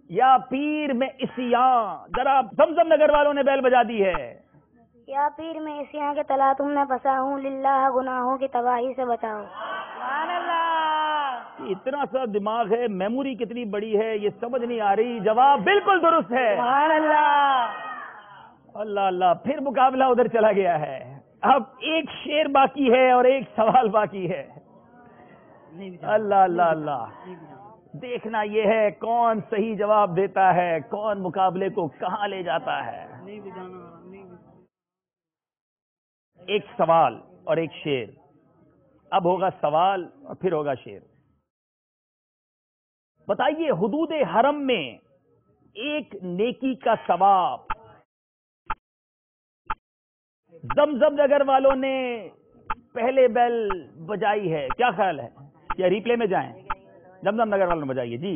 یا پیر میں اسیاں. ذرا زمزم نگر والوں نے بیل بجا دی ہے. یا پیر میں اسیاں کے تلاتم میں پھنسا ہوں، للہ گناہوں کی تباہی سے بچاؤ. اتنا سا دماغ ہے، میموری کتنی بڑی ہے یہ سمجھ نہیں آ رہی. جواب بالکل درست ہے. اللہ اللہ. پھر مقابلہ ادھر چلا گیا ہے. اب ایک شعر باقی ہے اور ایک سوال باقی ہے. اللہ اللہ اللہ. دیکھنا یہ ہے کون صحیح جواب دیتا ہے، کون مقابلے کو کہاں لے جاتا ہے. ایک سوال اور ایک شعر. اب ہوگا سوال اور پھر ہوگا شعر. بتائیے، حدود حرم میں ایک نیکی کا ثواب زمزم نگر والوں نے پہلے بیل بجائی ہے، کیا خیال ہے؟ یا ریپلے میں جائیں؟ زمزم نگر والوں نے بجائی ہے جی.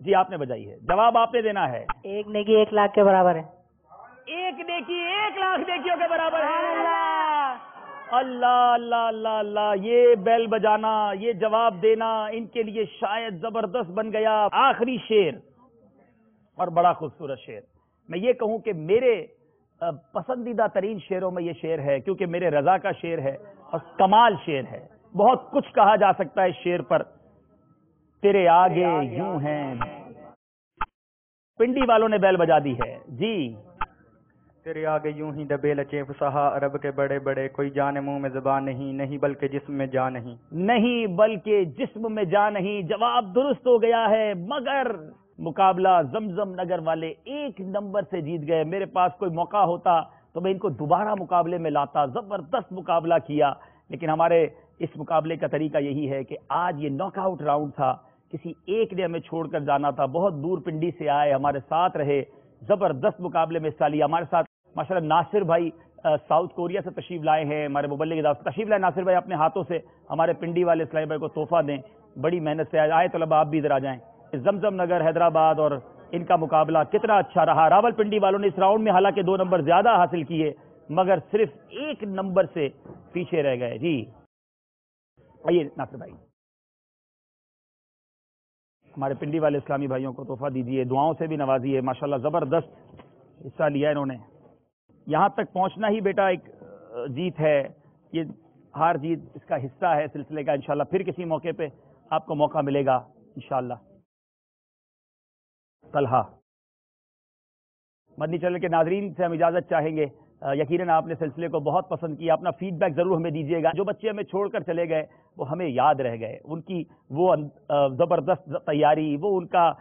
جی آپ نے بجائی ہے، جواب آپ نے دینا ہے. ایک نیکی 1 لاکھ کے برابر ہے. ایک نیکی 1 لاکھ نیکیوں کے برابر ہے. اللہ اللہ اللہ اللہ، یہ بیل بجانا، یہ جواب دینا ان کے لیے شاید زبردست بن گیا. آخری شعر اور بڑا خوبصورت شعر. میں یہ کہوں کہ میرے پسندیدہ ترین شعروں میں یہ شعر ہے، کیونکہ میرے رضا کا شعر ہے اور کمال شعر ہے. بہت کچھ کہا جا سکتا ہے اس شعر پر. تیرے آگے یوں ہیں. پنڈی والوں نے بیل بجا دی ہے جی. تیرے آگے یوں ہی دبے لچے فصحا عرب کے بڑے بڑے، کوئی جان منہ میں زبان نہیں، نہیں بلکہ جسم میں جان نہیں، نہیں بلکہ جسم میں جان نہیں. جواب درست ہو گیا ہے، مگر مقابلہ زمزم نگر والے 1 نمبر سے جیت گئے. میرے پاس کوئی موقع ہوتا تو میں ان کو دوبارہ مقابلے میں لاتا. زبردست مقابلہ کیا، لیکن ہمارے اس مقابلے کا طریقہ یہی ہے کہ آج یہ ناک آؤٹ راؤنڈ تھا. کسی ایک نے ہمیں چھوڑ کر جانا تھا. بہت دور پنڈی سے آئے، ہمارے ساتھ رہے، زبردست مقابلے میں حصہ لیا. ہمارے ساتھ ماشاءاللہ ناصر بھائی ساؤتھ کوریا سے تشریف لائے ہیں. ہمارے مبلغ ادارے تشریف لائے. ناصر بھائی اپنے ہاتھوں سے ہمارے پنڈی والے اسلامی بھائی کو تحفہ دیں. بڑی محنت سے آئے. طلبہ آپ بھی ادھر آ جائیں. زمزم نگر حیدرآباد اور ان کا مقابلہ کتنا اچھا رہا. راول پنڈی والوں نے اس راؤنڈ میں حالانکہ 2 نمبر زیادہ حاصل کیے، مگر صرف 1 نمبر سے پیچھے رہ گئے. جی آئیے ناصر بھائی، ہمارے پنڈی والے اسلامی بھائیوں کو تحفہ دیجیے، دعاؤں سے بھی نوازیے. ماشاءاللہ زبردست حصہ لیا انہوں نے. یہاں تک پہنچنا ہی بیٹا ایک جیت ہے. یہ ہار جیت اس کا حصہ ہے سلسلے کا. انشاءاللہ پھر کسی موقع پہ آپ کو موقع ملے گا انشاءاللہ. طلحہ، مدنی چینل کے ناظرین سے ہم اجازت چاہیں گے. یقیناً آپ نے سلسلے کو بہت پسند کیا. اپنا فیڈ بیک ضرور ہمیں دیجیے گا. جو بچے ہمیں چھوڑ کر چلے گئے وہ ہمیں یاد رہ گئے. ان کی وہ زبردست تیاری، وہ ان کا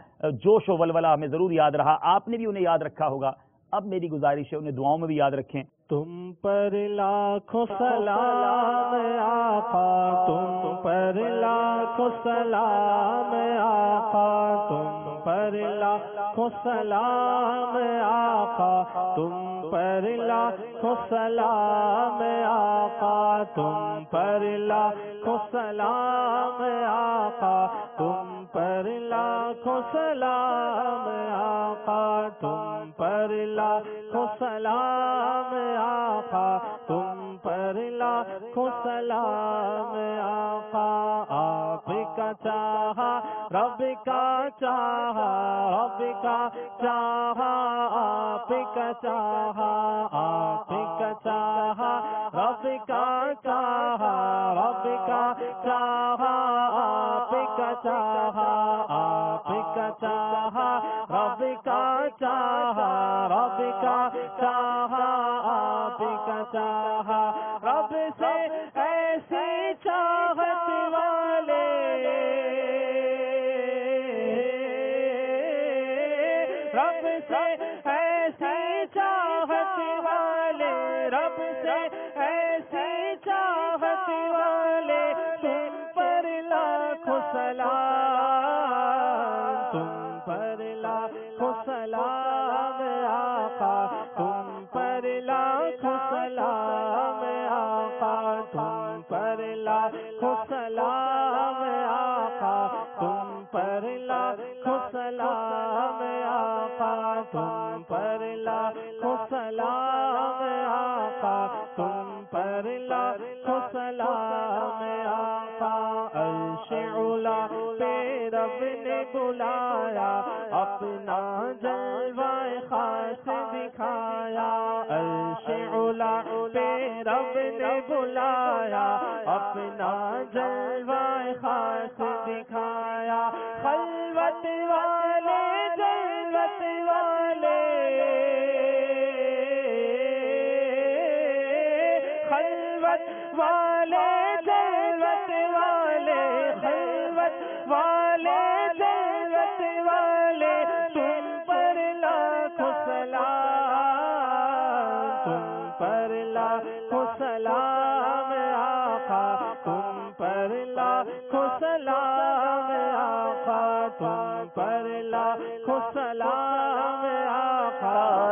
جوش و ولولہ ہمیں ضرور یاد رہا. آپ نے بھی انہیں یاد رکھا ہوگا. اب میری گزارش ہے انہیں دعاؤں میں بھی یاد رکھیں. تم پر لاکھوں سلام آقا، تم پر لاکھوں سلام آقا، تم پر لاکھوں سلام آقا، تم پر لاکھوں سلام آقا، تم پر لاکھوں سلام آقا، تم پر لاکھوں سلام آقا، تم پر لاکھوں سلام آقا، تم پر لاکھوں سلام آقا. آپ کا چاہا رب کا چاہا، رب کا چاہا آپ کا چاہا، آپ کا چاہا رب کا چاہا، رب کا چاہا آپ کا چاہا، آپ کا چاہا رب کا چاہا، رب کا چاہا آپ کا چاہا. رب سے ایسی چاہت والے، رب سے ایسی چاہت والے، رب سے ایسی چاہت والے، تم پر لاکھوں سلام، تم پر لاکھوں سلام آقا، تم پر لاکھوں سلام آقا، تم پر لاکھوں سلام آقا، تم پر لاکھوں سلام آقا، تم پر لاکھوں سلام آقا، تم پر لاکھوں سلام آقا. عرش علا پہ رب نے بلایا، اپنا جلوہ خاص دکھایا. عرش علا پہ رب نے بلایا، اپنا جلوہ خاص دکھایا. خلوت والے جلوت والے، خلوت والے جلوت والے، خلوت والے جلوت والے، تم پر لاکھوں سلام، تم پر لاکھوں سلام آقا، تم پر لاکھوں سلام آقا، تم پر لاکھوں سلام آقا.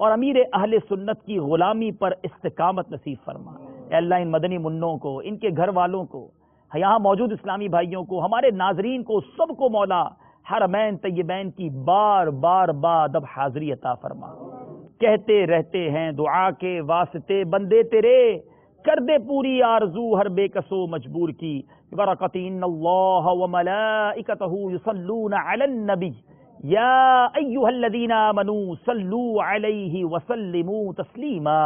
اور امیر اہل سنت کی غلامی پر استقامت نصیب فرما۔ اے اللہ ان مدنی منوں کو، ان کے گھر والوں کو، یہاں موجود اسلامی بھائیوں کو، ہمارے ناظرین کو، سب کو مولا حرمین طیبین کی بار بار بادب حاضری عطا فرما۔ کہتے رہتے ہیں دعا کے واسطے بندے تیرے، کر دے پوری آرزو ہر بے کسو مجبور کی۔ برکت ان اللہ وملائکتہ یصلون علی النبی یا ایھا الذین آمنوا صلوا علیہ وسلموا تسلیما۔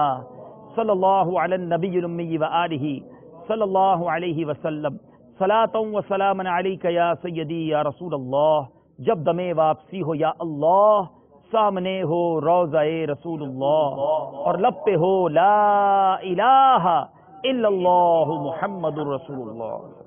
صلی اللہ علی النبی الامی وآلہ صلی اللہ علیہ وسلم۔ صلاۃ و سلام علیک یا سیدی یا رسول اللہ۔ جب دم واپسی ہو یا اللہ، سامنے ہو روضہ رسول اللہ، اور لب پہ ہو لا الہ الا اللہ محمد رسول اللہ۔